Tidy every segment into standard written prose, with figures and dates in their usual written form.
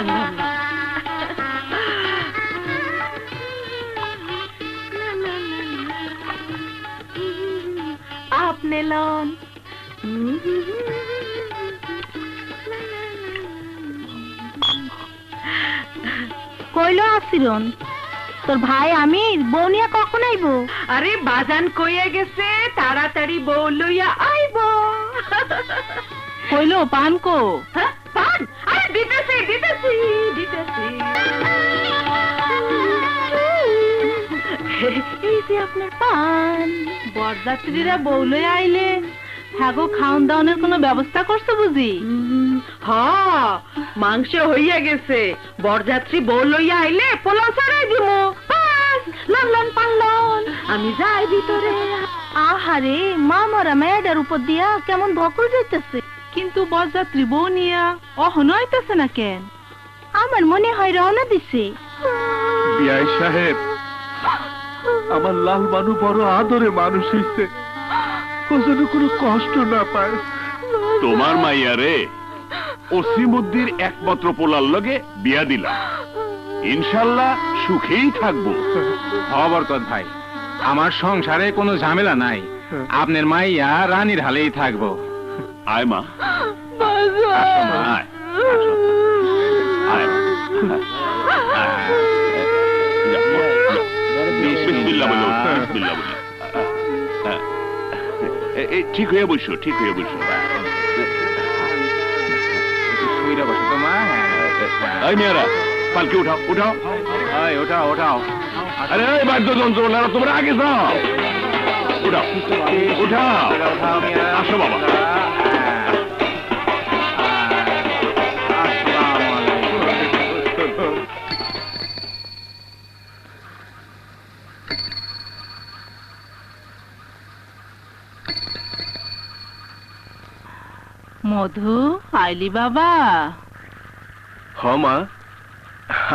না না আপনি লন কইলো আসিরন তোর ভাই আমি বউ নিয়ে কখন আইবো? আরে বাজান কইয়া গেছে তাড়াতাড়ি বউ লইয়া আইবো। কইলো পান কো? পান আরে দিতেছি দিতেছি দিতেছি। এই যে আপনার পান। বরযাত্রীরা বউ লইয়া আইলে হ্যাগো খাওন দাওনের কোনো ব্যবস্থা করছো বুঝি? হ্যাঁ মাংস হইয়া গেছে, বরযাত্রী বউ লইয়া আইলে পোলাও ছাড়াই দিমু। লন লন পান লন, আমি যাই ভিতরে। আহারে মা মরা মেয়েটার উপর দিয়া কেমন ধকল যাইতেছে। কিন্তু বরযাত্রী বউ নিয়া অহন হইতেছে না কেন? আমার মনে হয় রওনা দিছে। বিআই সাহেব, আমার লাল মানু বড় আদরে মানুষ হইছে, ও যেন কোনো কষ্ট না পায়। তোমার মাইয়া রে ওসিমুদ্দির একমাত্র পোলার লগে বিয়া দিলাম, ইনশাল্লাহ সুখেই থাকবো। বরকত ভাই, আমার সংসারে কোনো ঝামেলা নাই, আপনার মাইয়া রানীর হালেই থাকবো। আয় মা, আসো মা, আয়, আয় মা। বিসমিল্লাহ বলো, বিসমিল্লাহ বলো। ঠিক হয়ে বসো, ঠিক হয়ে বসো। শুইরা বসো তো মা। এই মেয়েরা পালকি উঠাও, উঠাও, ওঠাও ওঠাও। আরে বাদ্যযন্ত্র তোমরা আগে যাও, উঠাও উঠাও, আসো বাবা। মধু আইলি বাবা? হ মা,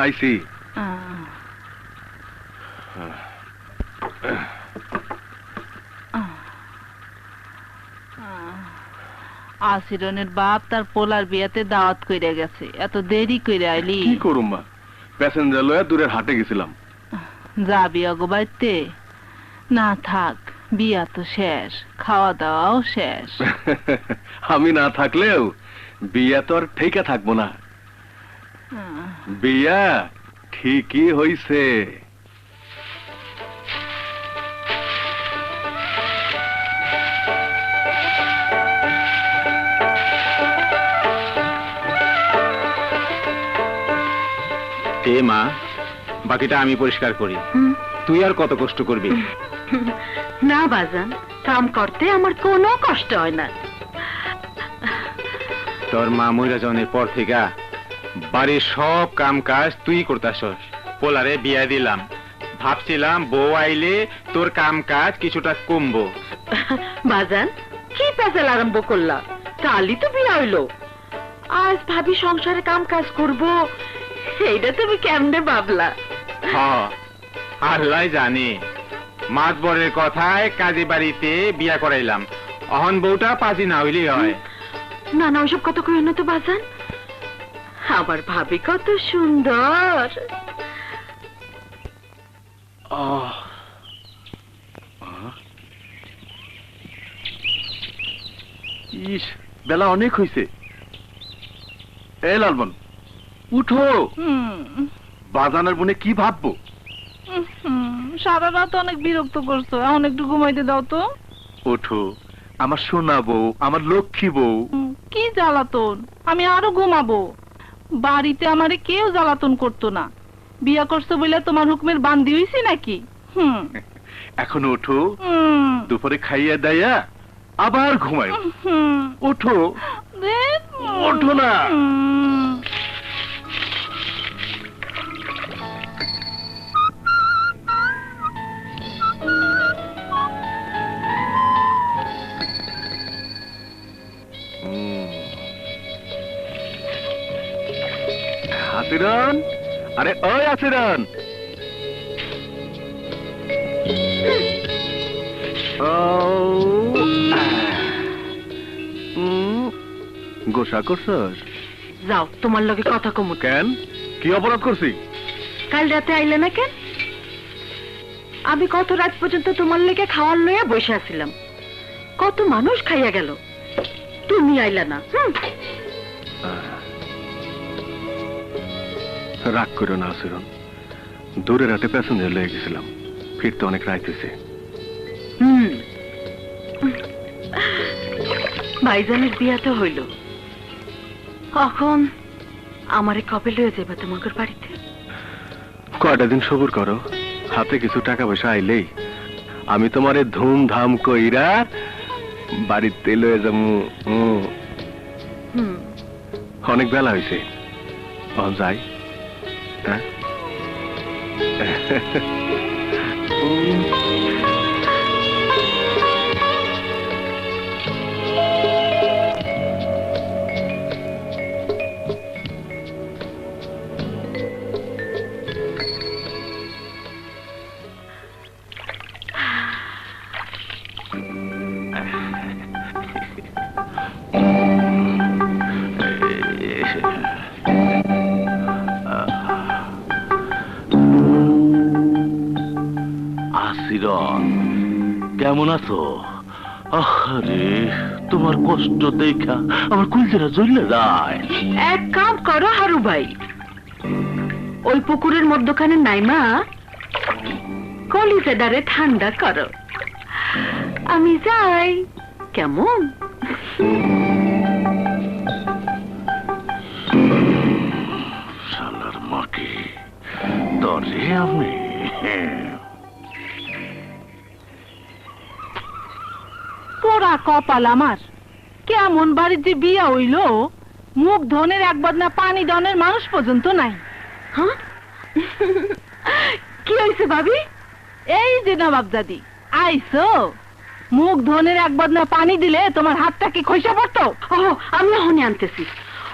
আইসি। আসিরনের বাপ তার পোলার বিয়াতে দাওয়াত কইরা গেছে, এত দেরি কইরা আইলি? কি করুম মা, প্যাসেঞ্জার লয়া দূরের হাটে গেছিলাম। যাবি অগবাইতে? না থাক, বিয়া তো শেষ, খাওয়া দাওয়াও শেষ। আমি না থাকলেও বিয়া তো আর ঠেকা থাকবো না। বিয়া ঠিকই হইছে। এ মা, বাকিটা আমি পরিষ্কার করি, তুই আর কত কষ্ট করবি? না বাজান, কাম করতে আমার কোনো কষ্ট হয় না। তোর মা মইরা জনের পর থেকে বাড়ির সব কাম কাজ তুই করতাছস। পোলারে বিয়া দিলাম, ভাবছিলাম বউ আইলে তোর কাম কাজ কিছুটা কমবো। বাজান কি পেঁচাল আরম্ভ করলা? কালই তো বিয়া হইলো, আজ ভাবি সংসারে কাম কাজ করবো, সেইটা তুমি কেমনে ভাবলা? হ্যাঁ, আল্লাহ জানে। মাতবরের কথায় কাজী বাড়িতে বিয়া করাইলাম, অহন বউটা পাজি না হইলেই হয়। না না, ওইসব কথা কই না তো বাজান, আমার ভাবি কত সুন্দর। ইস, বেলা অনেক হইছে। এ লালমন, উঠো। বাজানের বনে কি ভাববো? সারা রাত অনেক বিরক্ত করছো, এখন একটু ঘুমাইতে দাও তো। ওঠো, আমার সোনা বউ, আমার লক্ষ্মী বউ। কি জ্বালাতন, আমি আরো ঘুমাবো। বাড়িতে আমারে কেউ জ্বালাতন করতো না, বিয়া করছো বলে তোমার হুকুমের বান্দি হইছি নাকি? এখন ওঠো, দুপুরে খাইয়া দাইয়া আবার ঘুমাই। ওঠো, ওঠো না। আসিরন, আরে ওই আসিরন। গোসা করছস? যাও তোমার লগে কথা কমু। কেন কি অপরাধ করছি? কাল রাতে আইলে না কেন? আমি কত রাত পর্যন্ত তোমার লেগে খাওয়ার লইয়া বসে আছিলাম, কত মানুষ খাইয়া গেল, তুমি আইলা না। রাগ করো না আসিরন, দূরে রাতে প্যাসেঞ্জার লয়ে গেছিলাম, ফিরতে অনেক রাত হয়েছে। ভাইজানের বিয়া তো হইল, এখন আমারে কবে লয়ে যাবে তোমাকে বাড়িতে? কয়টা দিন সবুর করো, হাতে কিছু টাকা পয়সা আইলেই আমি তোমারে ধুমধাম কইরা বাড়িতে লয়ে যাবো। অনেক বেলা হয়েছে, যাই। হ্যাঁ আসিরন, কেমন আছো? আরে তোমার কষ্ট দেখা আমার কুলজেরা জ্বলে যায়। এক কাম করো হারু ভাই, ওই পুকুরের মধ্যখানে নাইমা কলিজাদারে ঠান্ডা করো, আমি যাই। কেমন? শালার মাকে ধরে আমি। পোড়া কপাল আমার, কেমন বাড়ির যে বিয়া হইল, মুখ ধনের এক বদনা পানি দনের মানুষ পর্যন্ত নাই। হ্যাঁ কি হয়েছে ভাবি? এই যে নবাব দাদি আইসো, মুখ ধনের এক বদনা পানি দিলে তোমার হাতটা কি খসে পড়তো? ও আমি অহনি আনতেছি,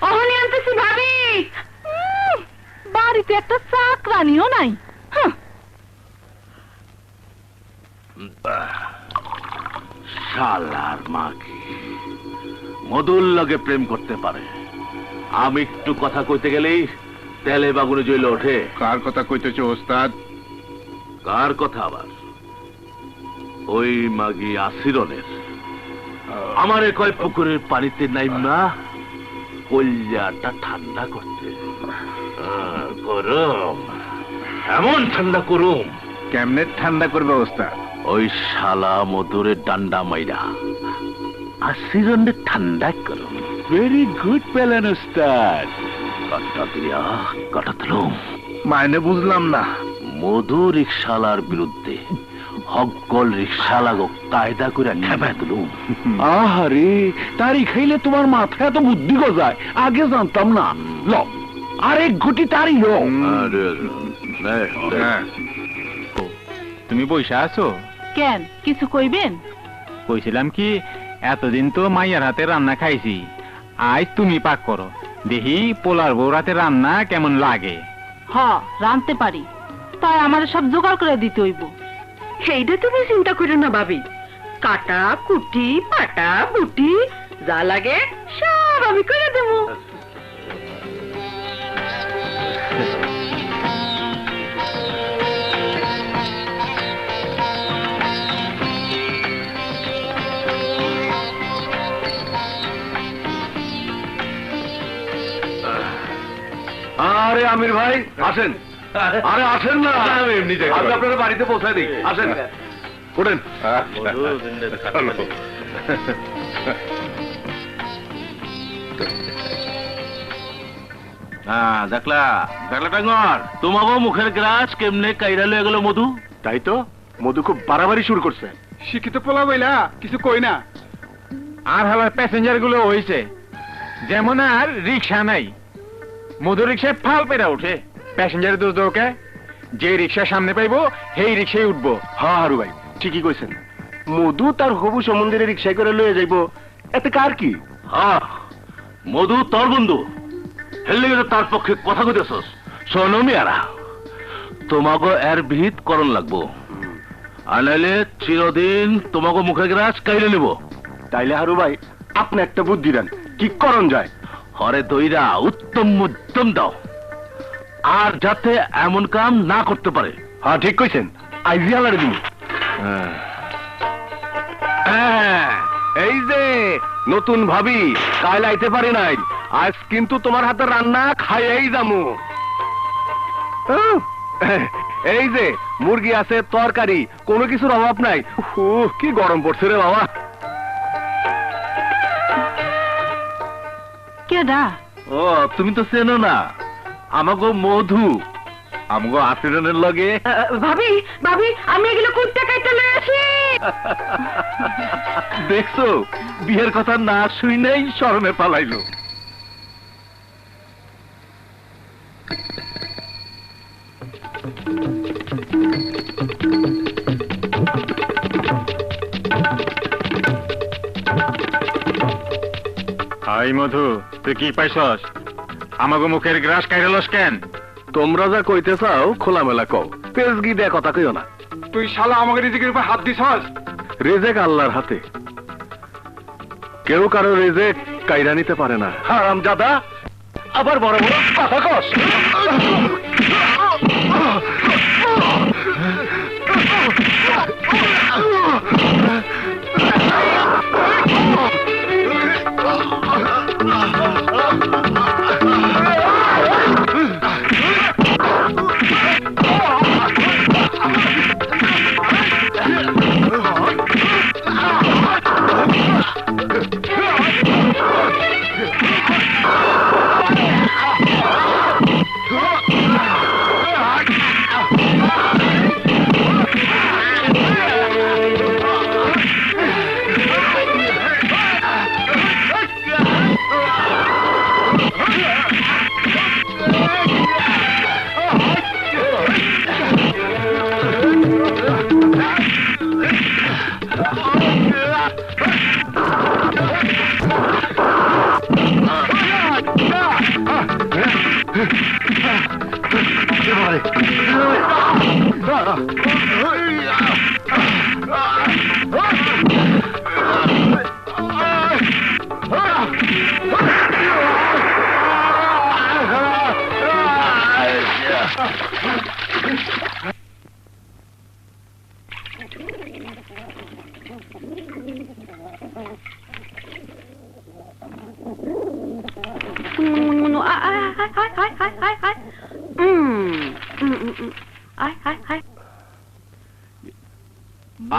অহনি আনতেছি ভাবি। বাড়িতে একটা চাকরানিও নাই। শালার মাকে মধুর লগে প্রেম করতে পারে, আমি একটু কথা কইতে গেলেই তেলে বাগুনে জ্বলে ওঠে। কার কথা কইতেছ ওস্তাদ? কার কথা আবার? ওই মাগি আসিরনের। আমারে কয় পুকুরের পানিতে নাইমা কল্যাটা ঠান্ডা করতে। গরম, এমন ঠান্ডা করুম। কেমনে ঠান্ডা করবে ওস্তাদ? ওই শালা মধুরের ডান্ডা মাইরা আসিরনে ঠান্ডা করুম। ভেরি গুড প্ল্যান ওস্তাদ। কাটা দিয়া কাটা দিলুম। মাইনে বুঝলাম না। মধু রিক্সালার বিরুদ্ধে হকল রিক্সালাগো কায়দা করে খেপে দিলুম। আহারে, তারি খাইলে তোমার মাথায় এত বুদ্ধি গজায়, আগে জানতাম না। ল আরেক ঘুটি তারি লো। তুমি বইসা আছো কেন, কিছু কইবেন? কইছিলাম কি, এতদিন তো মাইয়ার হাতে রান্না খাইছি, আজ তুমি পাক করো, দেখি পোলার বউ রাতে রান্না কেমন লাগে। হ রানতে পারি, তাই আমার সব জোগাড় করে দিতে হইব। সেইটা তুমি চিন্তা করো না ভাবি, কাটা কুটি পাটা বুটি যা লাগে সব আমি করে দেবো। আরে আমির ভাই আসেন। আরে আসেন না, এমনি আমি আপনার বাড়িতে পৌঁছায় দিই। আসেন, ওঠেন। দেখলা দেখলা টাঙ্গর, তোমাকে মুখের গ্রাস কেমনে কাইরা লয়ে গেল মধু। তাই তো, মধু খুব বাড়াবাড়ি শুরু করছে। শিক্ষিত পোলা বইলা কিছু কই না। আর হালার প্যাসেঞ্জার গুলো হয়েছে যেমন, আর রিক্সা নাই, মধু রিক্সায় ফাল পেরা উঠে। প্যাসেঞ্জারের দোষ দোকে, যে রিক্সা সামনে পাইবো সেই রিক্সায় উঠবো। হ্যাঁ হারু ভাই ঠিকই কইছেন, মধু তার হবু সম্বন্ধে রিক্সায় করে লয়ে যাইবো, এতে কার কি? হ্যাঁ, মধু তোর বন্ধু, হেললে গেলে তার পক্ষে কথা কইতেছস। শোনো মিয়ারা, তোমাকে এর ভিত করণ লাগবো, আর নাইলে চিরদিন তোমাকে মুখের গ্রাস কাইলে নিব। তাইলে হারু ভাই আপনি একটা বুদ্ধি দেন, কি করণ যায়? হরে দইরা উত্তম মধ্যম দাও, আর যাতে এমন কাম না করতে পারে। হ্যাঁ ঠিক কইছেন, আইজি আলারে দিন। এই যে নতুন ভাবি, কাল আইতে পারি নাই, আজ কিন্তু তোমার হাতে রান্না খাইয়াই যামু। এই যে মুরগি আছে, তরকারি, কোনো কিছুর অভাব নাই। কি গরম পড়ছে রে বাবা। কেডা? ও তুমি তো চেনো না, আমাগো মধু, আমাগো আচরণের লগে। ভাবি ভাবি, আমি এগুলো কুত্তে কাইতে লয়ে আসি। দেখছো, বিয়ের কথা না শুই নাই শরমে পালাইলো। হাই মধু, তুই কি পাইছস? আমাকে মুখের গ্রাস কাইরালস কেন? তোমরা যা কইতে চাও খোলামেলা কও, পেজগি দেয়া কথা কইও না। তুই শালা আমাকে রিজিকের উপর হাত দিছস। রেজেক আল্লাহর হাতে, কেউ কারো রেজেক কাইরা নিতে পারে না। হারামজাদা, আবার বড় বড় কথা কস।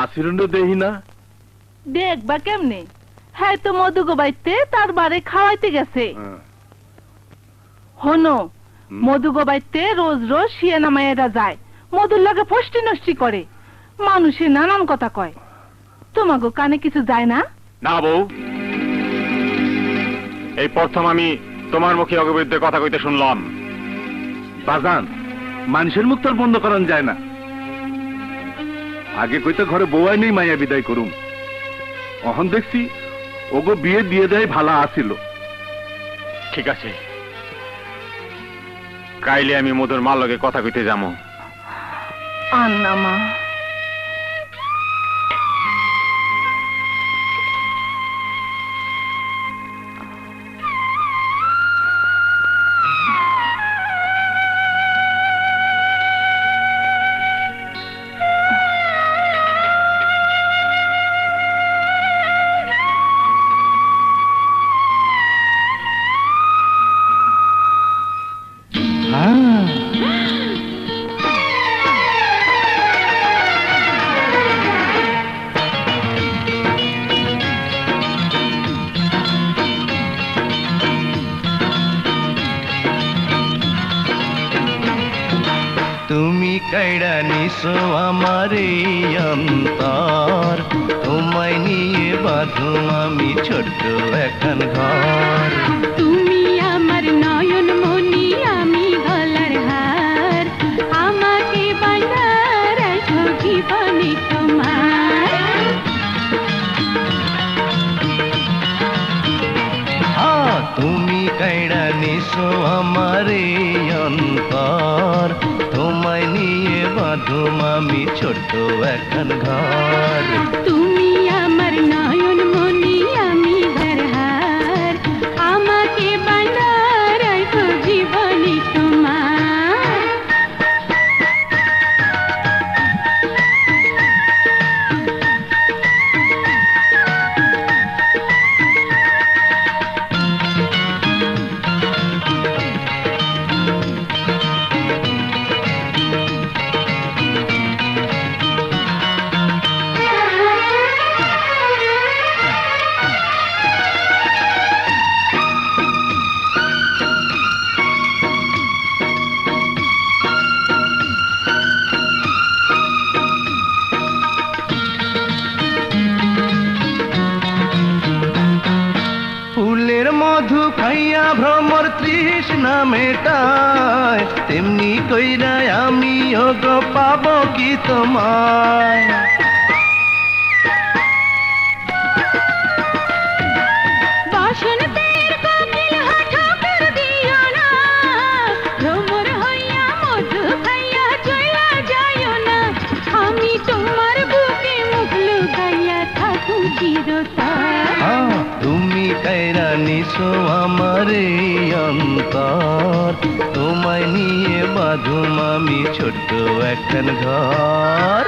আচরণ দেহি না, দেখবা কেমনে? হ্যাঁ তো মধু গোবাইতে তার বাড়ি খাওয়াইতে গেছে। হনো, মধু গোবাইতে রোজ রোজ শিয়া নামাইয়েরা যায়, মধুর লাগে ফষ্টি নষ্টি করে, মানুষে নানান কথা কয়। তোমাগো কানে কিছু যায় না? না বউ, এই প্রথম আমি তোমার মুখে অগবিরুদ্ধে কথা কইতে শুনলাম। বাজান, মানুষের মুখ তো আর বন্ধ করান যায় না। আগে কইতে ঘরে বউয়াই নেই, মাইয়া বিদায় করুম। অহন দেখছি ওগো বিয়ে দিয়ে দেয় ভালা আসিল। ঠিক আছে, কাইলে আমি মধুর মার লগে কথা কইতে যাবো। আন্না মা, তুমি কাইড়া নিছো আমার এই অন্তর, তোমায় নিয়ে বাঁধুম আমি ছোট্ট এখন ঘর। তুমি আমার নয়ন মনি, আমি গলার হার, আমাকে বাঁধা রাখো জীবনে তোমার। হ্যাঁ, তুমি কাইড়া নিছো আমার এই অন্তর, তোমায় নিয়ে বাঁধুম আমি ছোট্ট এখন ঘর। তুমি আমার নয়ন মনি, আমি ঘর হার, আমাকে বাঁধা ফুলের মধু খাইয়া ভ্রমর তৃষ্ণা মেটায়, তেমনি কইরা আমিও গো পাবো কি তোমায়। বসন্তের কোকিল হাঁটা কর দিও না, ভ্রমর হইয়া মধু খাইয়া চইলা যাইও না, আমি তোমার বুকে মুখ লুকাইয়া থাকু চিরতর। তুমি কাইরা নিছো আমারে অন্তর, তোমায় নিয়ে বাঁধুম আমি ছোট্ট একখান ঘর।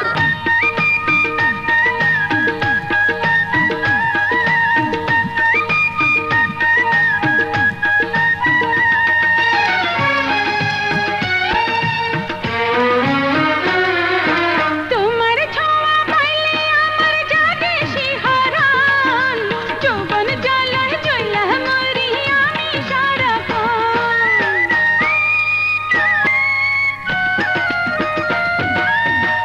তোমার ছোঁয়া পাইলে আমার জাগে শিহরণ, যৌবন জ্বালায় জ্বলা মরি আমি সারাক্ষণ।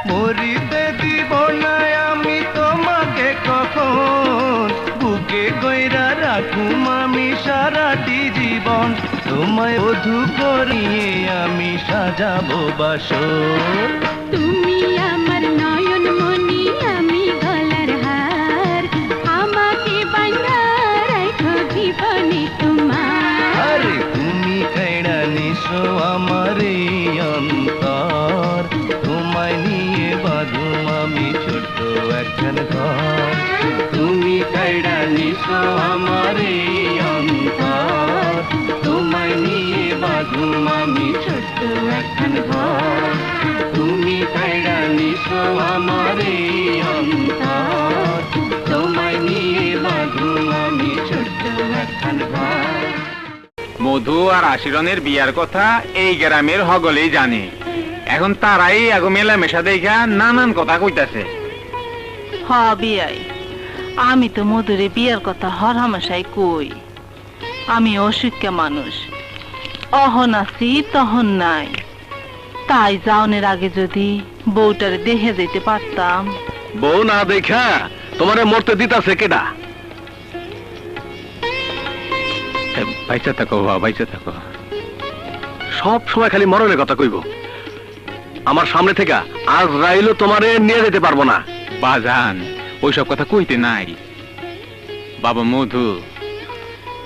মরিতে দিব না আমি তোমাকে কখন, বুকে কইরা রাখুম আমি সারাটি জীবন, তোমায় বধূ করিয়ে আমি সাজাবো বাসর। তুমি আমার নয়ন মনি আমি গলার হার, আমাকে বাঁধা রাখো জীবনে তোমার। আরে তুমি কাইড়া নিছো আমারে অন্তর, তোমায় নিয়ে বাঁধুম আমি ছোট্ট একখান ঘর। তুমি কাইড়া নিছো আমারে অন্তর, তোমায় নিয়ে বাঁধুম আমি ছোট্ট একখান ঘর। তুমি কাইড়া নিছো আমারে অন্তর, তোমায় নিয়ে বাঁধুম আমি ছোট্ট একখান ঘর। মধু আর আশিরনের বিয়ার কথা এই গ্রামের হগলেই জানে। এখন তারাই আগো মেলামেশা দেখা নানান কথা কইতাছে। হ বিয়াই, আমি তো মধুরে বিয়ার কথা হর হামেশাই কই। আমি অশিক্ষা মানুষ, অহন আছি তহন নাই। তাই যাওনের আগে যদি বউটারে দেখে যেতে পারতাম। বউ না দেখা তোমারে মরতে দিতাছে কেডা? বাইচা থাকো বাবা, বাইচা থাকো। সব সময় খালি মরণের কথা কইব। আমার সামনে থেকে আজ রাইলো তোমারে নিয়ে যেতে পারবো না। বাজান ওইসব কথা কইতে নাই। বাবা মধু,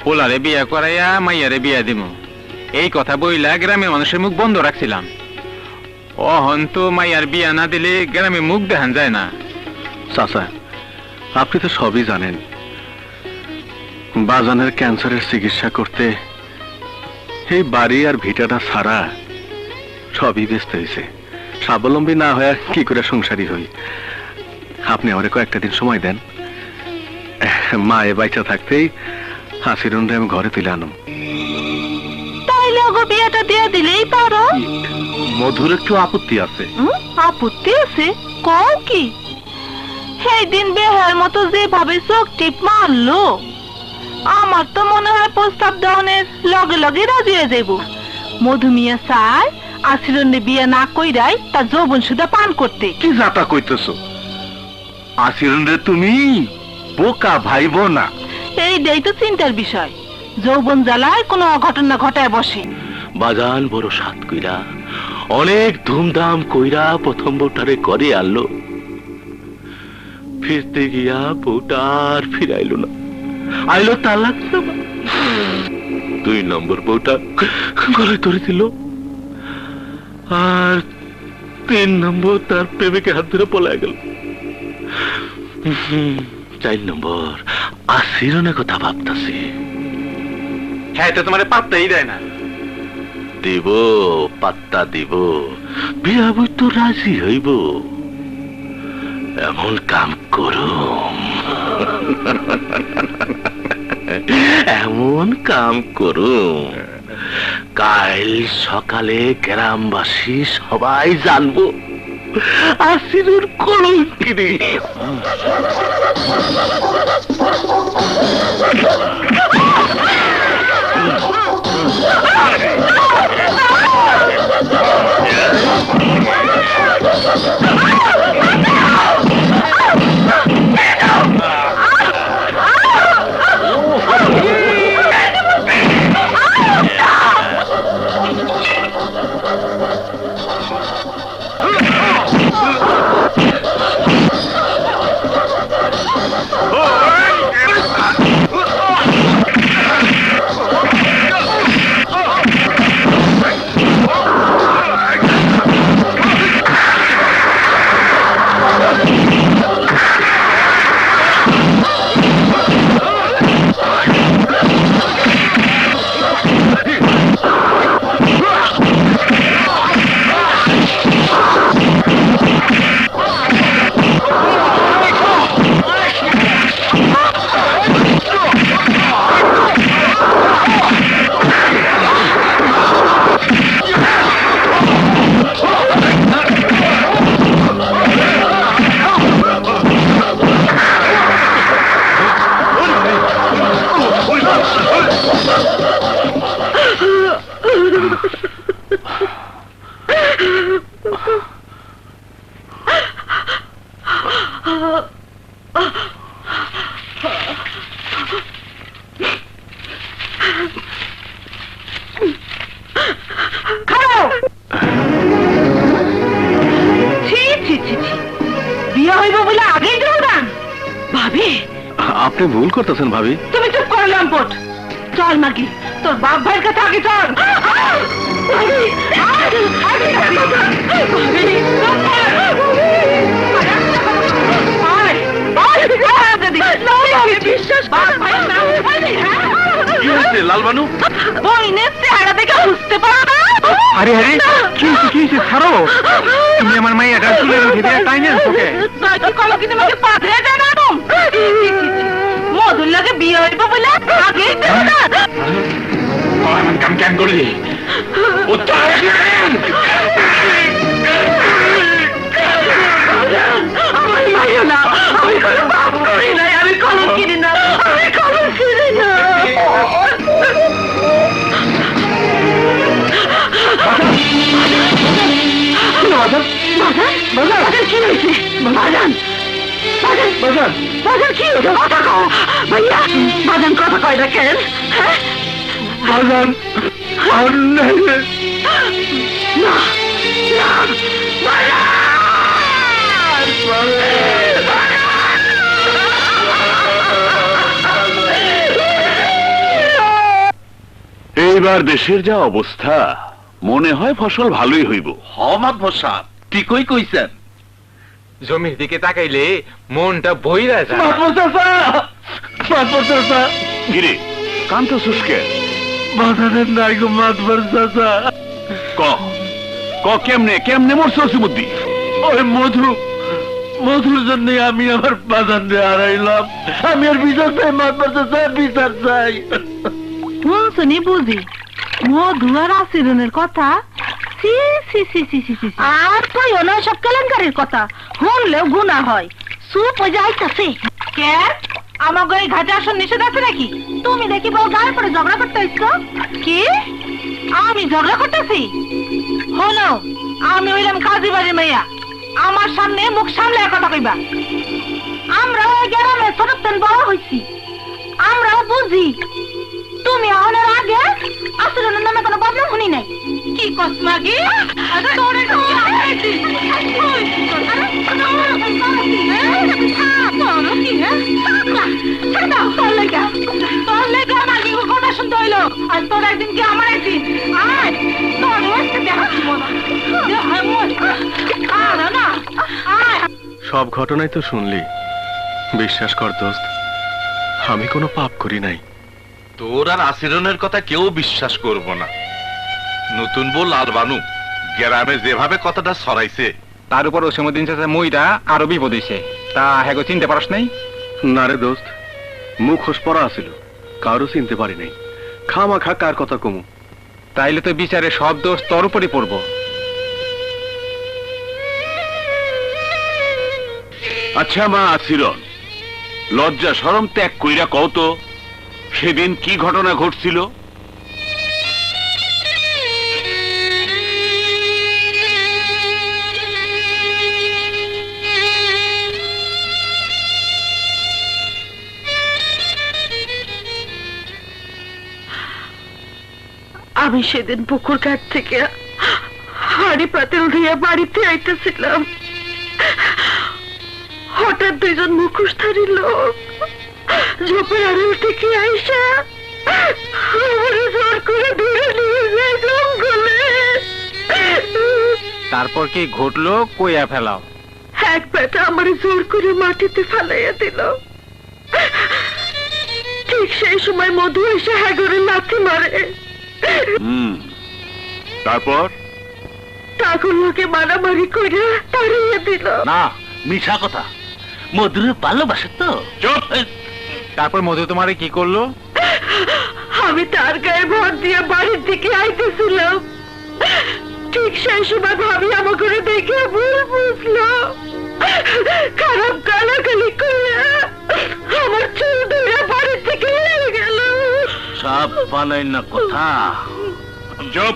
পোলারে বিয়া করাইয়া মাইয়ারে বিয়া দিমু এই কথা বইলা গ্রামের মানুষের মুখ বন্ধ রাখছিলাম। অহন তো মাইয়ার বিয়া না দিলে গ্রামে মুখ দেখান যায় না। চাচা, আপনি তো সবই জানেন। বাজানের ক্যান্সারের চিকিৎসা করতে এই বাড়ি আর ভিটাটা ছাড়া সবই ব্যস্ত হয়েছে। স্বাবলম্বী না হয়ে কি করে সংসারী হই। আপনি আমারে কয়েকটা দিন সময় দেন। মায়ে বাইচা থাকতেই হাসিরুনরে আমি ঘরে তুলে আনুম। তাইলে ওগো বিয়াটা দিয়ে দিলেই পারো। মধুর একটু আপত্তি আছে। আপত্তি আছে? কও কি? সেই দিন বেহার মতো যেভাবে চোখ টিপ মারলো, আমার তো মনে হয় প্রস্তাব দেওয়ানের লগে লগে রাজি হয়ে যাইব। মধুমিয়া চায় আশিরনে বিয়ে না কইরাই তার যৌবন সুদা পান করতে। কি যাতা কইতেছো? আশিরন রে তুমি বোকা ভাইব না। এইটাই তো চিন্তার বিষয়। যৌবন জ্বালায় কোনো অঘটনা ঘটায় বসে। বাজান বড় সাত কইরা অনেক ধুমধাম কইরা প্রথম বউটারে করে আনলো। ফিরতে গিয়া বউটার ফিরাইলো না, আইলো তালাক। 2 নম্বর বউটা গলায় ধরে দিল, আর 3 নম্বর তার প্রেমিকের হাত ধরে পলায় গেল। 4 নম্বর আশিরনের কথা ভাবতাছি। হ্যাঁ, তো তোমার পাত্তাই দেয় না। দিব, পাত্তা দিব, বিয়া বই তো রাজি হইব। এমন কাম করুম, এমন কাম করুম, কাল সকালে গ্রামবাসী সবাই জানবো আসিরুর কলঙ্কিনী। বিয়ে হইব বলে আগেই দৌড়ান ভাবি। আপনি ভুল করতেছেন ভাবি। তুমি চুপ করে লম্পট। চল মাগি, তোর বাপ ভাইয়ের কাছে আগে চল। লালবানু বইনের চেহারা দেখে বুঝতে পারো না? আরে আরে কি হয়েছে ছাড়ো, তুমি আমার মাইয়াটা চুলের উঠে দিয়ে তাই না তোকে মধুর লাগে বিয়ে হইব বলে আগেই কাম কেন করলি? আমার মাইও না, আমি কোনো পাপ করি নাই, আমি কলম কিনি না, আমি কলম কিনি না। বাজান কি হয়েছে? বাজান বাজান বাজান কি হয়েছে? কথা কও ভাইয়া। বাজান কথা কয় না কেন? বাজান না এইবার দেশের যা অবস্থা, মনে হয় ফসল ভালোই হইব। হমাদ ভরসা ঠিকই কইছেন। জমির দিকে তাকাইলে মনটা বইরা যায়। কিরে কান্ত সুস্কে বাজারের নাই গো মাতবার চাচা। ক কেমনে কেমনে মরছে অসিমুদ্দি? ওই মধুর জন্য আমি আমার বাজার দিয়ে হারাইলাম। আমি আর বিচার চাই মাতবার চাচা, বিচার চাই। শুনি বুঝি মধু আর আচরণের কথা, আর কই না সব কেলেঙ্কারির কথা, শুনলেও গুণা হয়। চুপ হয়ে যাইতাছে কে? আমাকে এই ঘাটে আসন নিষেধ আছে নাকি? তুমি দেখি বউ গায়ে পরে ঝগড়া করতে আসছো। কি আমি ঝগড়া করতেছি? হলো আমি হইলাম কাজী বাড়ির মেয়া, আমার সামনে মুখ সামলে কথা কইবা। আমরা ওই গ্রামে ছোটতেন বড় হইছি, আমরাও বুঝি। তুমি আনার আগে আসলের নামে কোনো বদনাম শুনি নাই। কি কস মাগি? তোরে কথা শুনতে হইলো। আর তোর একদিন কি আমার একদিন? আয় তোর দেখাচ্ছি না। সব ঘটনাই তো শুনলি। বিশ্বাস কর দোস্ত, আমি কোনো পাপ করি নাই। তোর আর আচরণের কথা কেউ বিশ্বাস করব না। নতুন বউ লালবানু গ্রামে যেভাবে কথাটা ছড়াইছে, তার উপর ওসিমুদ্দিন চাচা মইটা আরো বিপদ হইছে। তা হ্যাগো চিনতে পারস নাই? না রে দোস্ত, মুখোশ পরা আছিল, কারো চিনতে পারি নাই। খামাখা কার কথা কমু? তাইলে তো বিচারে সব দোষ তোর উপরই পড়বো। আচ্ছা মা আছিরন, লজ্জা শরম ত্যাগ কইরা কও তো, সেদিন কি ঘটনা ঘটছিল? আমি সেদিন পুকুর ঘাট থেকে হাড়ি পাতিল দিয়ে বাড়িতে আইতেছিলাম, হঠাৎ দুইজন মুখোশধারী লোক ঝোপের আড়াল থেকে আইসা আমারে জোর করে ধরে নিয়ে যায় জঙ্গলে। তারপর কি ঘটলো কইয়া ফেলাও। এক বেটা আমারে জোর করে মাটিতে ফেলাইয়া দিল। ঠিক সেই সময় মধু এসে হ্যাগরে লাথি মারে। তারপর তাগুলোকে মারামারি করে তাড়িয়ে দিল। না মিঠা কথা, মধুর ভালোবাসে তো। চুপ! তারপর মধু তোমারে কি করলো? আমি তার গায়ে ভর দিয়ে বাড়ির দিকে আইতেছিলাম, ঠিক সেই সময় ভাবি আমাকে দেখে ভুল বুঝলো, খারাপ গালাগালি করে আমার চুল ধরে বাড়ির থেকে নিয়ে গেল। সাপ বানাই না কথা। চুপ,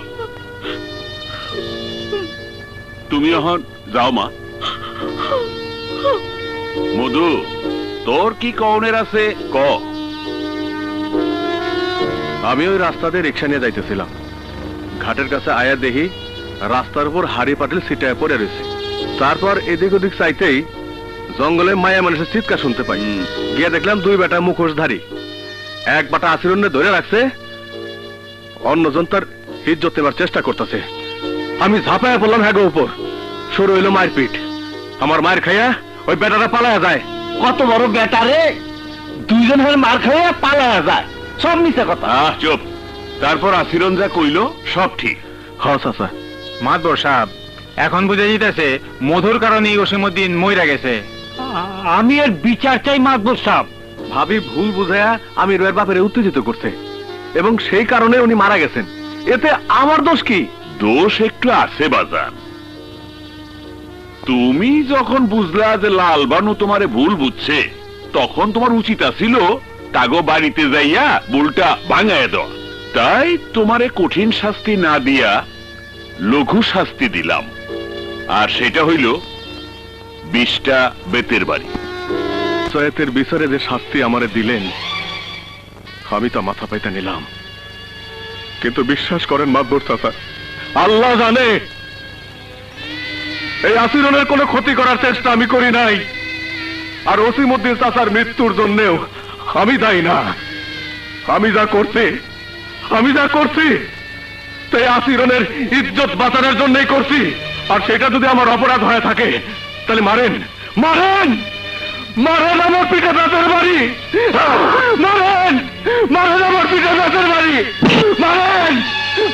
তুমি এখন যাও মা। মধু, তোর কি কওনের আছে ক। আমি ওই রাস্তা দিয়ে রিক্সা নিয়ে যাইতেছিলাম, ঘাটের কাছে আয়া দেখি রাস্তার উপর হাড়ি পাটিল ছিটায় পড়ে রয়েছে। তারপর এদিক ওদিক চাইতেই জঙ্গলে মায়া মানুষের চিৎকার শুনতে পাই। গিয়ে দেখলাম দুই বেটা মুখোশধারী, এক বাটা আসিরুন্নে ধরে রাখছে, অন্যজন তার ইজ্জত নেবার চেষ্টা করতেছে। আমি ঝাঁপায় পড়লাম হ্যাগো উপর, শুরু হইল মায়ের পিঠ। আমার মায়ের খাইয়া ওই বেটাটা পালায়া যায়। কত বড় বেটারে, দুইজন হয়ে মার খাইয়া পালায়া যায়, সব মিছে কথা। চুপ। তারপর আসিরন যা কইল সব ঠিক। হ চাচা। মাতবর সাহেব, এখন বুঝে যেতেছে মধুর কারণে ওসীমউদ্দিন মইরা গেছে। আমি এর বিচার চাই মাতবর সাহেব। ভাবি ভুল বুঝায়া আমি রয়ের বাপের উত্তেজিত করছে এবং সেই কারণে উনি মারা গেছেন। এতে আমার দোষ কি? দোষ একটু আছে বাজান। তুমি যখন বুঝলা যে লালবানু তোমারে ভুল বুঝছে, তখন তোমার উচিত ছিল তাগো বাড়িতে যাইয়া ভুলটা ভাঙায় দাও। তাই তোমারে কঠিন শাস্তি না দিয়া লঘু শাস্তি দিলাম, আর সেটা হইল 20টা বেতের বাড়ি। সৈয়দের বিচারে যে শাস্তি আমারে দিলেন আমি তা মাথা পাইতে নিলাম, কিন্তু বিশ্বাস করেন মাতবর চাচা, আল্লাহ জানে এই আসিরনের কোনো ক্ষতি করার চেষ্টা আমি করি নাই, আর ওসীমউদ্দিন চাচার মৃত্যুর জন্যেও আমি দায়ী না। আমি যা করছি তাই আসিরনের ইজ্জত বাঁচানোর জন্যই করছি, আর সেটা যদি আমার অপরাধ হয়ে থাকে তাহলে মারেন আমার পিঠে দাঁতের বাড়ি, মারেন আমার পিঠে দাঁতের বাড়ি,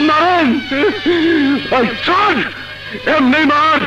মারেন চল এমনি মার।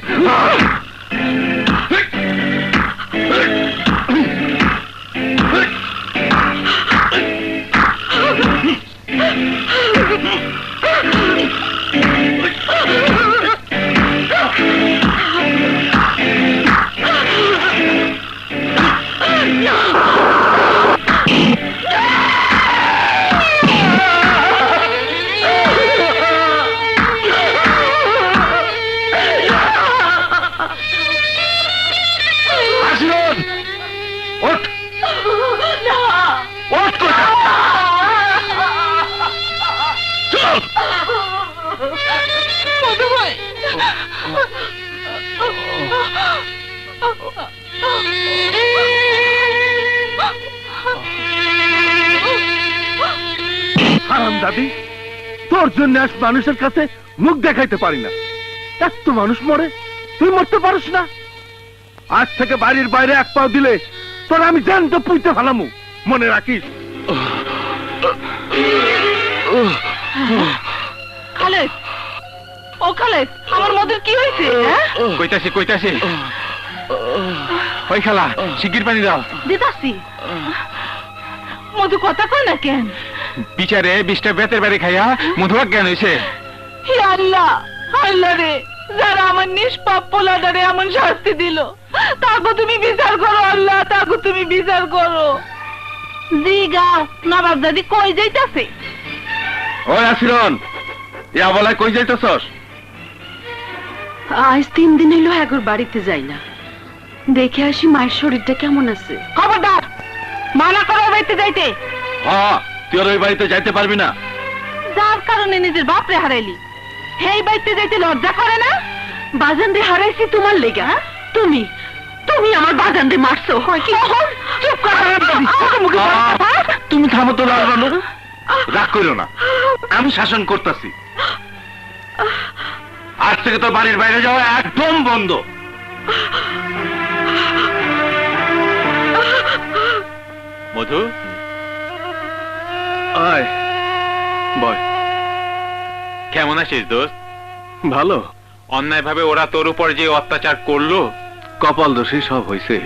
দাদি, তোর জন্য আজ মানুষের কাছে মুখ দেখাইতে পারি না। এত মানুষ মরে, তুই মরতে পারিস না? আজ থেকে বাড়ির বাইরে এক পাও দিলে তোর আমি জ্যান্ত পুঁতে ফেলামু, মনে রাখিস। খালেদ, ও খালেদ, আমার মধুর কি হয়েছে? কইতাছি ওই খালা, শিগগির পানি দাও। দিতাছি। মধু কথা কয় না কেন? বিচারে 20টা বেতের বাড়ি খাইয়া মধু অজ্ঞান হয়েছে। হে আল্লাহ, আল্লাহ রে, যারা আমার নিষ্পাপ পোলাটারে এমন শাস্তি দিল, তাকে তুমি বিচার করো আল্লাহ, তাকে তুমি বিচার করো। জিগা নবাব দাদি কই যাইতাছে? ওই আসিরন, ইয়া বলায় কই যাইতেছস? আজ 3 দিন হইলো একর বাড়িতে যাই না, দেখে আসি মায়ের শরীরটা কেমন আছে। খবরদার, মানা করো বাড়িতে যাইতে। হ্যাঁ, তুই আর ওই বাড়িতে যাইতে পারবি না। যার কারণে নিজের বাপরে হারাইলি, সেই বাড়িতে যাইতে লজ্জা করে না? বাজান রে হারাইছি তোমার লেগা। তুমি আমার বাজান রে মারছো। চুপ কর। তুমি থামো তো লালবানু, রাগ করো না, আমি শাসন করতেছি। আজ থেকে তোর বাড়ির বাইরে যাওয়া একদম বন্ধ। মধু, আয় বয়। কেমন আছিস দোস্ত? ভালো। অন্যায় ভাবে ওরা তোর উপর যে অত্যাচার করলো, কপাল দোষী সব হয়েছে,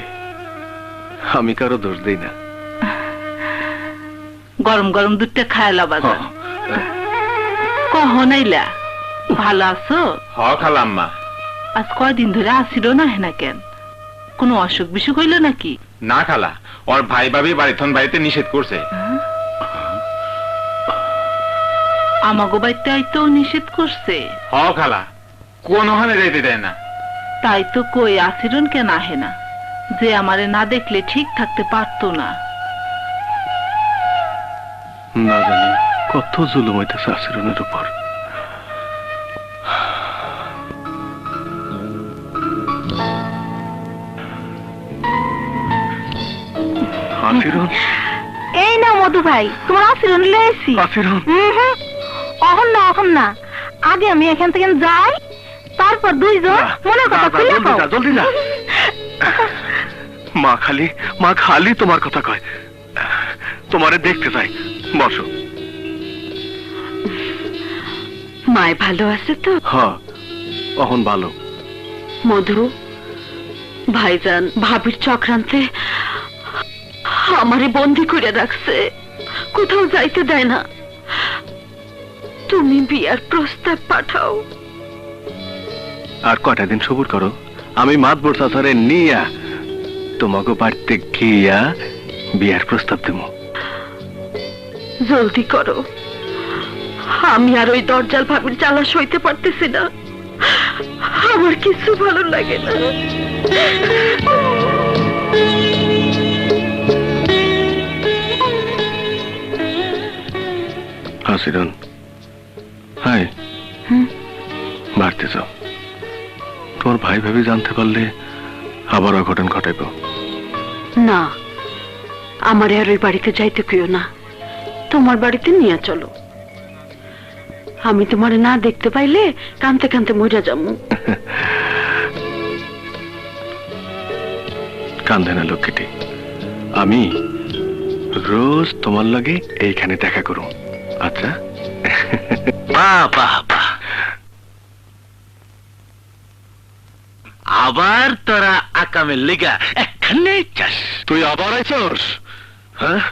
আমি কারো দোষ দিই না। গরম গরম দুধটা খায়লা বাজার। কহ নাইলা, ভালো আছো? হ খালাম্মা। আজ কয়দিন ধরে আসিল না হেনা কেন? কোনো অসুখ বিসুখ হইল নাকি? না খালা, ওর ভাই ভাবি বাড়িথন বাড়িতে নিষেধ করছে। আমাগো বাড়িতে আইতেও নিষেধ করছে। হ খালা, কোনোখানে যেতে দেয় না। তাই তো কই আসিরন কেন আহে না, যে আমারে না দেখলে ঠিক থাকতে পারতো না। না জানি কত জুলুম হইতেছে আসিরনের উপর। আসিরন, এই না মধু ভাই, তোমার আসিরন লয়েছি। আসিরন, অহন না আগে আমি এখান থেকে যাই, তারপর দুইজন মনের কথা খুলে কও। জলদি যা। মা খালি তোমার কথা কয়, তোমারে দেখতে চাই। বসো। মায় ভালো আছে তো? হ্যাঁ, অহন ভালো। মধু, ভাইজান ভাবির চক্রান্তে আমারে বন্দি করে রাখছে, কোথাও যাইতে দেয় না। তুমি বিয়ার প্রস্তাব পাঠাও। আর কটা দিন সবুর করো, আমি মাতবর চাচারে নিয়া তোমাকে বাড়িতে গিয়া বিয়ার প্রস্তাব দেব। জলদি করো, আমি আর ওই দরজাল ভাবির জ্বালা সইতে পারতেছি না। আমার কিছু ভালো লাগে না। আসিরন, হাই, বাড়তে যাও। তোমার ভাই ভাবি জানতে পারলে আবার অঘটন ঘটাইব। না, আমার আর ওই বাড়িতে যাইতে কেউ না, তোমার বাড়িতে নিয়ে চলো। আমি তোমার না দেখতে পাইলে কানতে কানতে মরে যাবো। কান্দে না লক্ষ্মীটি, আমি রোজ তোমার লাগে এইখানে দেখা করো। আচ্ছা? বাহ, আবার তোরা আকামের লেগা এখানে চাস? তুই আবার আইছস? হ্যাঁ,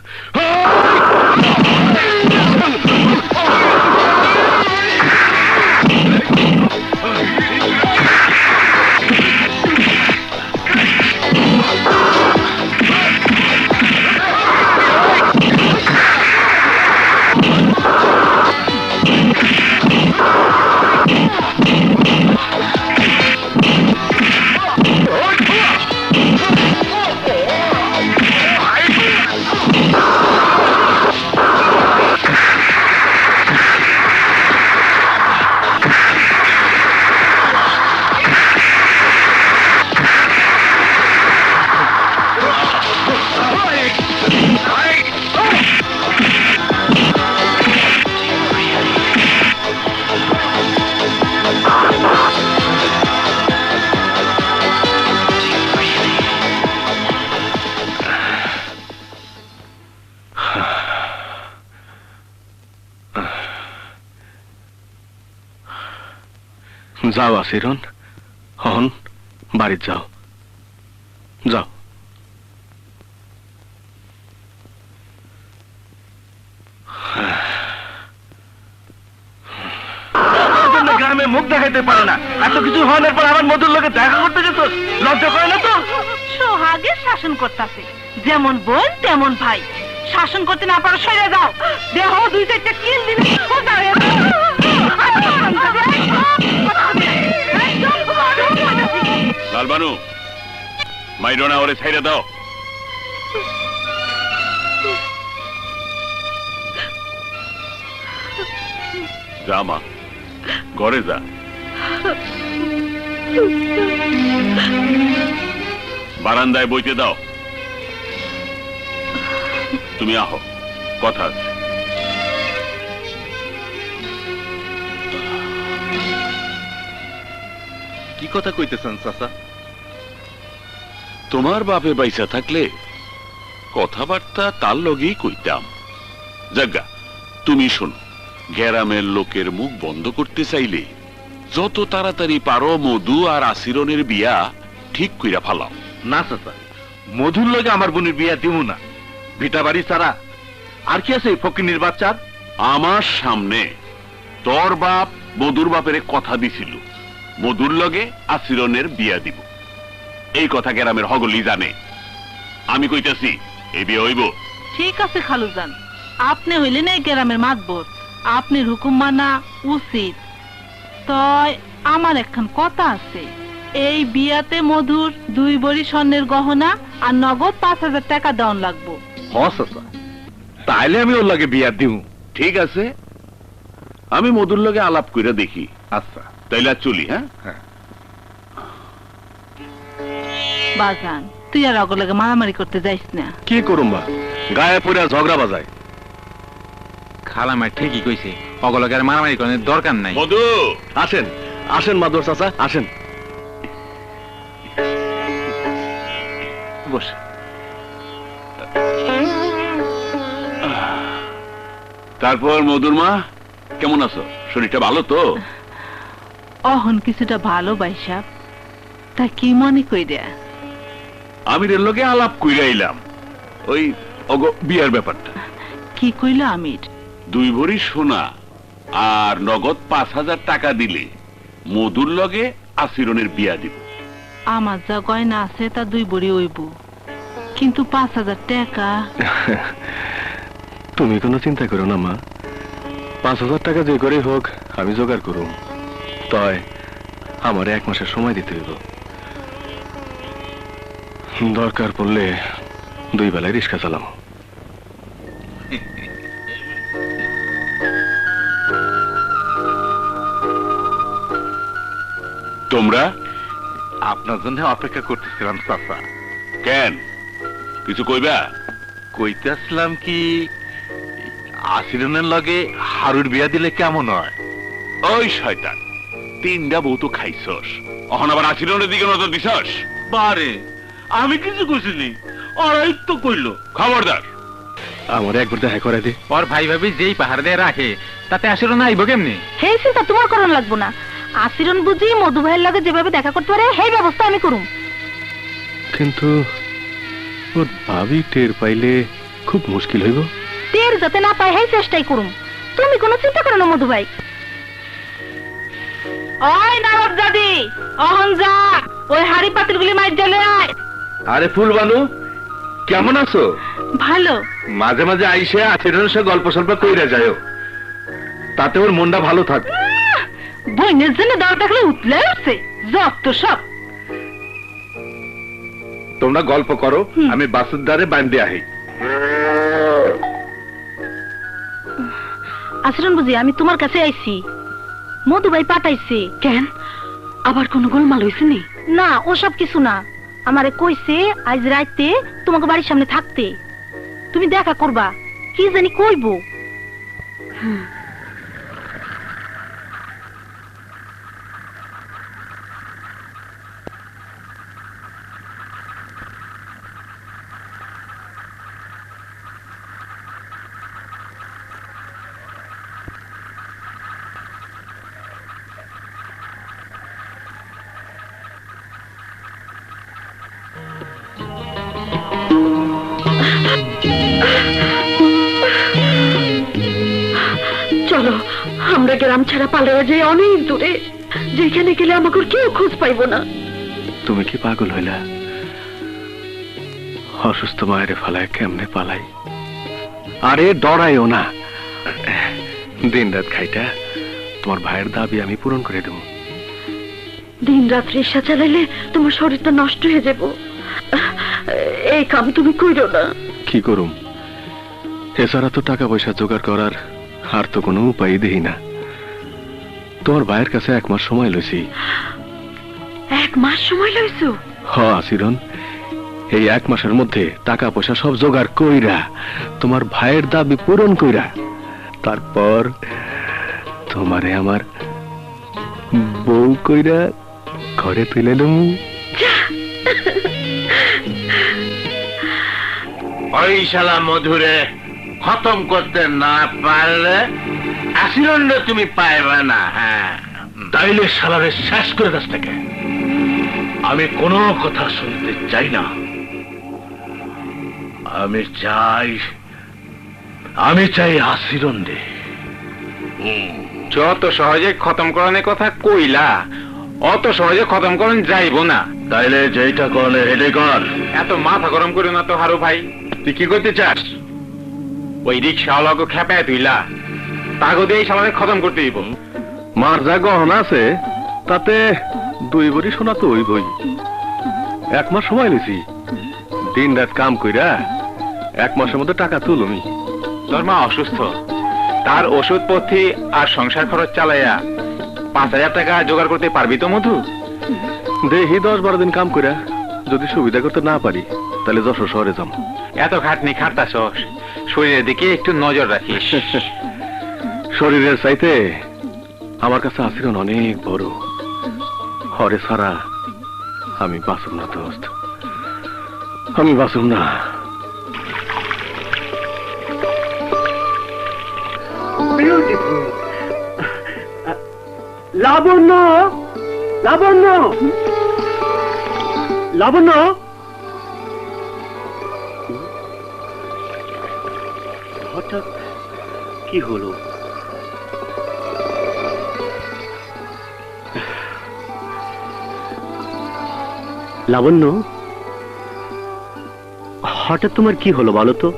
যাও আসিরন, হন বাড়ি যাও, যাও। গ্রামে মুখ দেখাইতে পারে না, এত কিছু হওয়ার পর আবার মধুর লোকে দেখা করতে গেছ, লজ্জা করে না তো? সোহাগে শাসন করতেছে, যেমন বোন তেমন ভাই। শাসন করতে না পারো সরে যাও, দেহ দুই চারটা কিল দিলে লালবানু, মাইরোনা ওরে ছাইড়া দাও। যা মা, ঘরে যা। বারান্দায় বইতে দাও। তুমি আহো, কথা আছে। কি কথা কইতেছেন চাচা? তোমার বাপে বাইসা থাকলে কথাবার্তা তার লগেই কইতাম। জাগা, তুমি শোনো, গ্রামের লোকের মুখ বন্ধ করতে চাইলে যত তাড়াতাড়ি পারো মধু আর আসিরনের বিয়া ঠিক কইরা ফালাও। না চাচা, মধুর লগে আমার বোনের বিয়া দিব না। ভিটা বাড়ি ছাড়া আর কি আছে ফকিনীর বাচ্চার? আমার সামনে তোর বাপ মধুর বাপের কথা দিছিল মধুর লগে আসিরনের বিয়া দিব। এই কথা গ্রামের হগলি জানে। আমি কইতাছি এই বিয়ে হইব। ঠিক আছে খালুজান, আপনি হইলেন এই গ্রামের মাতবর, আপনার হুকুম মানা উচিত। তয় আমার একখান কথা আছে, এই বিয়াতে মধুর 2 ভরি স্বর্ণের গহনা আর নগদ 5,000 টাকা দেওয়ান লাগবো। চাচা, তাইলে আমি ওর লাগে বিয়া দিউ। ঠিক আছে, আমি মধুর লগে আলাপ কইরা দেখি। আচ্ছা, তাইলে আর চলি। হ্যাঁ, বাজান তুই আর অগলাগে মারামারি করতে যাইস না। কি করুম বা, গায়ে পড়ে ঝগড়া বাজায়। খালামায় ঠিকই কইছে, অগলকের মারামারি করার দরকার নাই। মধু, আসেন আসেন মাদুর চাচা, আসেন বস। তারপর মধুর মা কেমন আছো? শরীরটা ভালো তো? অহন কিছুটা ভালো বাইসাব, তা কি মনে কইরা? আমি এর লগে আলাপ কইরা এলাম ওই বিয়ার ব্যাপারটা। কি কইল আমির? 2 ভরি সোনা আর নগদ 5,000 টাকা দিলে মধুর লগে আসিরনের বিয়া দিব। আমার যা গয়না আছে তা 2 ভরি হইব, কিন্তু 5,000 টাকা। তুমি কোনো চিন্তা করো না মা, 5,000 টাকা যে করে হোক আমি জোগাড় করুম। তয় আমার 1 মাসের সময় দিতে হইব। দরকার পড়লে 2 বেলায় রিক্সা চালাম। তোমরা আপনার জন্য অপেক্ষা করতেছিলাম চাচা। কেন, কিছু কইবা? কইতে আসলাম কি, আসিরনের লগে হারুর বিয়া দিলে কেমন হয়? ওই শয়তান, 3টা বউ তো খাইছস, এখন আবার আসিরনের দিকে নজর দিছস? বারে আমি কিছু কইছিনি, ওরাই তো কইলো। খবরদার, আমার একবার দেখা করে দে। ওর ভাই ভাবি যেই পাহাড় দিয়ে রাখে তাতে আসলে না আইব কেমনি? সেই চিন্তা তোমার করণ লাগবো না। আসিরন বুঝি মধু ভাইয়ের লগে যেভাবে দেখা করতে পারে সেই ব্যবস্থা আমি করুম। কিন্তু ওর ভাবি টের পাইলে খুব মুশকিল হইব। টের যাতে না পায় সেই চেষ্টাই করুম। তুমি কোনো চিন্তা করো না মধু ভাই। ওই নবাব দাদি, অহন যা ওই হাড়ি পাতিলগুলি মাইর জ্বলে আয়। আরে ফুলবানু, কেমন আছো? ভালো। মাঝে মাঝে আইসে আসিরনের সাথে গল্প সল্প কইরা যাও, তাতে ওর মনটা ভালো থাকে। বইনের জন্য দাও দেখলে উতলে উঠছে যত সব। তোমরা গল্প করো, আমি বাসুর দ্বারে বান্ধে আহি। আসিরন বুঝি আমি তোমার কাছে আইছি, মধু ভাই পাঠাইছে। কেন, আবার কোনো গোলমাল হয়েছে নি? না ওসব কিছু না, আমারে কইছে আজ রাইতে তোমাকে বাড়ির সামনে থাকতে, তুমি দেখা করবা। কি জানি কইবো। চলো আমরা গ্রাম ছাড়া পালিয়ে যাই অনেক দূরে, যেখানে গেলে আমাকে কেউ খোঁজ পাইবো না। তুমি কি পাগল হইলা? অসুস্থ মায়ের ফালায় কেমনে পালাই? আরে ডরাইও না, দিন রাত খাইটা তোমার ভাইয়ের দাবি আমি পূরণ করে দেব। দিন রাত রিক্সা চালাইলে তোমার শরীরটা নষ্ট হয়ে যাব, এই কাম তুমি কইরো না। কি করুম, এছাড়া তো টাকা পয়সা জোগাড় করার আর তো কোনো উপায় দেখি না। তোমার ভাইয়ের কাছে 1 মাস সময় লইছি। 1 মাস সময় লইছো? হ আসিরন, এই 1 মাসের মধ্যে টাকা পয়সা সব জোগাড় কইরা তোমার ভাইয়ের দাবি পূরণ কইরা তারপর তোমারে আমার বউ কইরা ঘরে তুলে লম। ওই শালা মধুরে খতম করতে না পারলে আসিরণ্ড তুমি পাইবে না। হ্যাঁ, তাইলে শালারে শেষ করে দাস থেকে। আমি কোনো কথা শুনতে চাই না। আমি চাই আসিরন রে। যত সহজে খতম করানোর কথা কইলা, অত সহজে খতম করন যাইব না। তাইলে যেটা করলে হেডে কর। এত মাথা গরম করো না তো হারু ভাই। তুই কি করতে চাস? ওই রিক্সাওয়ালাকে খেপায় তুইলা তাগো দিয়ে এই সামানে খতম করতে দিব। মার যা গহনা আছে তাতে 2 ভরি সোনা তো হইবই। 1 মাস সময় নিছি, দিন রাত কাম কইরা 1 মাসের মধ্যে টাকা তুলুমি। তোর মা অসুস্থ, তার ওষুধ পথ্যি আর সংসার খরচ চালাইয়া 5,000 টাকা জোগাড় করতে পারবি তো মধু? দেখি 10-12 দিন কাম কইরা যদি সুবিধা করতে না পারি তাহলে যশোর শহরে যাম। এত খাটনি খাটতাছস, শরীরের দিকে একটু নজর রাখিস। শরীরের চাইতে আমার কাছে আশীর্বাদ অনেক বড়। হরে সারা আমি বাঁচুম না দোস্ত, আমি বাঁচুম না। লাবণ্য, লাবণ্য, লাবণ্য, হঠাৎ কি হলো? লাবণ্য, হঠাৎ তোমার কি হলো বলো তো?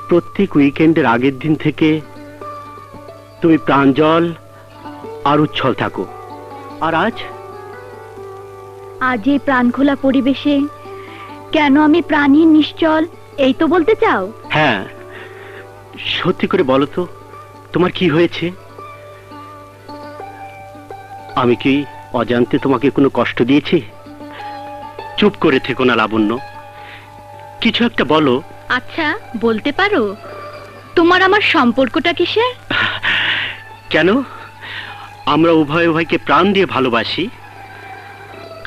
প্রত্যেক উইকেন্ডের আগের দিন থেকে তুমি প্রাঞ্জল আর উচ্ছল থাকো, আর আজ আজ এই প্রাণখোলা পরিবেশে কেন আমি প্রাণহীন নিশ্চল, এই তো বলতে চাও? হ্যাঁ, সত্যি করে বলো তো তোমার কি হয়েছে? আমি কি অজান্তে তোমাকে কোনো কষ্ট দিয়েছি? চুপ করে থেকো না লাবণ্য, কিছু একটা বলো। আচ্ছা বলতে পারো তোমার আমার সম্পর্কটা কিসের? কেন? আমরা উভয় উভয়কে প্রাণ দিয়ে ভালোবাসি।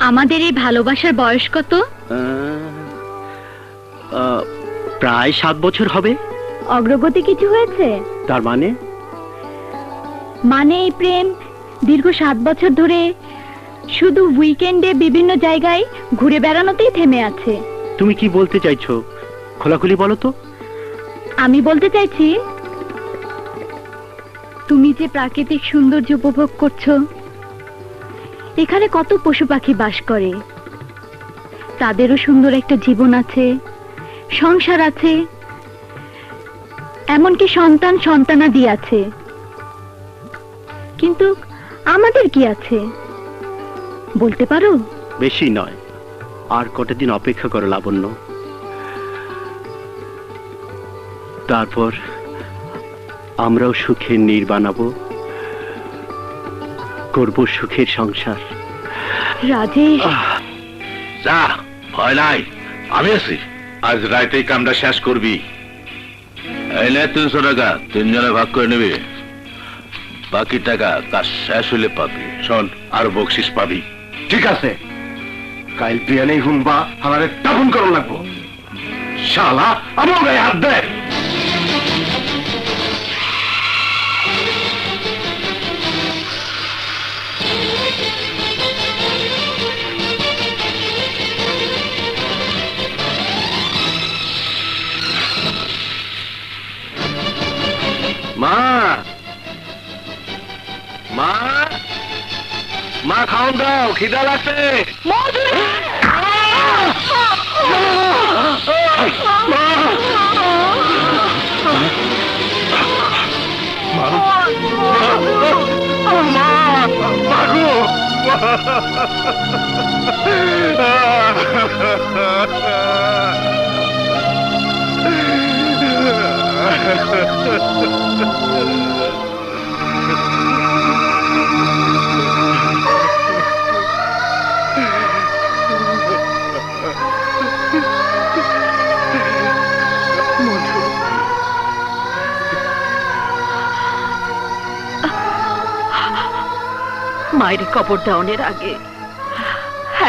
আমাদের এই ভালোবাসার বয়স কত? প্রায় 7 বছর হবে। অগ্রগতি কিছু হয়েছে? তার মানে? মানে এই প্রেম দীর্ঘ 7 বছর ধরে শুধু উইকেন্ডে বিভিন্ন জায়গায় ঘুরে বেড়ানোতেই থেমে আছে। তুমি কি বলতে চাইছো খোলাখুলি বলো তো। আমি বলতে চাইছি তুমি যে প্রাকৃতিক সৌন্দর্য উপভোগ করছো, এখানে কত পশু পাখি বাস করে, তাদেরও সুন্দর একটা জীবন আছে, সংসার আছে, এমনকি সন্তান সন্তানাদি আছে, কিন্তু আমাদের কি আছে বলতে পারো? বেশি নয়, আর কটা দিন অপেক্ষা করো লাবণ্য, তারপর আমরাও সুখের নীড় বানাবো, করব সুখের সংসার। রাজেশ, যা, ভয় নাই, আমি আছি। আজ রাইতেই কামটা শেষ করবি। এলে 300 টাকা 3 জনে ভাগ করে নেবে, বাকি টাকা কাজ শেষ হলে পাবি। শোন, আর বকশিস পাবি। ঠিক আছে, কাল বিয়ানেই হুনবা আমারে টাপুন করন লাগবো। শালা আমার গায়ে হাত দেয়। মা, মা, মা খাওন দাও, খিদা লাগছে। মায়ের কবর দেওয়ানোর আগে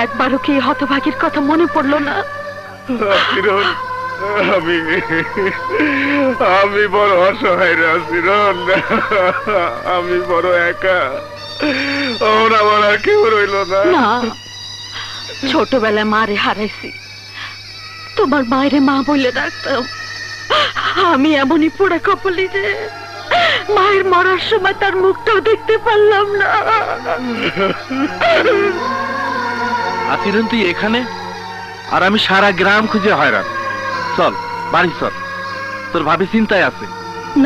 একবারও কি হতভাগীর কথা মনে পড়লো না? আমি বড় অসহায় রাসিরন, আমি বড় একা। ওর আমার আর কেউ রইল না। না, ছোটবেলায় মারে হারাইছি, তোমার মায়ের মা বলে ডাকতাম। আমি এমনই পোড়া কপালি যে মায়ের মরার সময় তার মুখটাও দেখতে পারলাম না। আছিলেন তুই এখানে, আর আমি সারা গ্রাম খুঁজে হয়রান। চল বাড়ি চল, তোর ভাবি চিন্তায় আছে।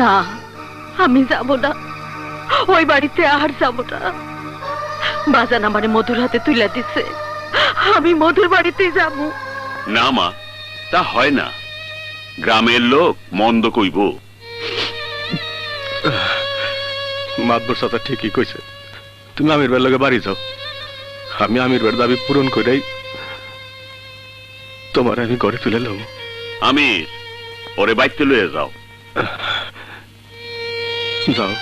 না, আমি যাব না, ওই বাড়িতে আর যাব না। বাজান আমারে মধুর হাতে তুলে দিছে, আমি মধুর বাড়িতেই যাব। না মা, তা হয় না। গ্রামের লোক মন্দ কইব। মাতবর চাচা ঠিকই কইছে, তুমি আমির ভাইয়ের লগে বাড়ি যাও। আমি আমির ভাইয়ের দাবি পূরণ করেই তোমার আমি ঘরে তুলে লব। আমির, ওরে বাইতে লয়ে যাও। যাও।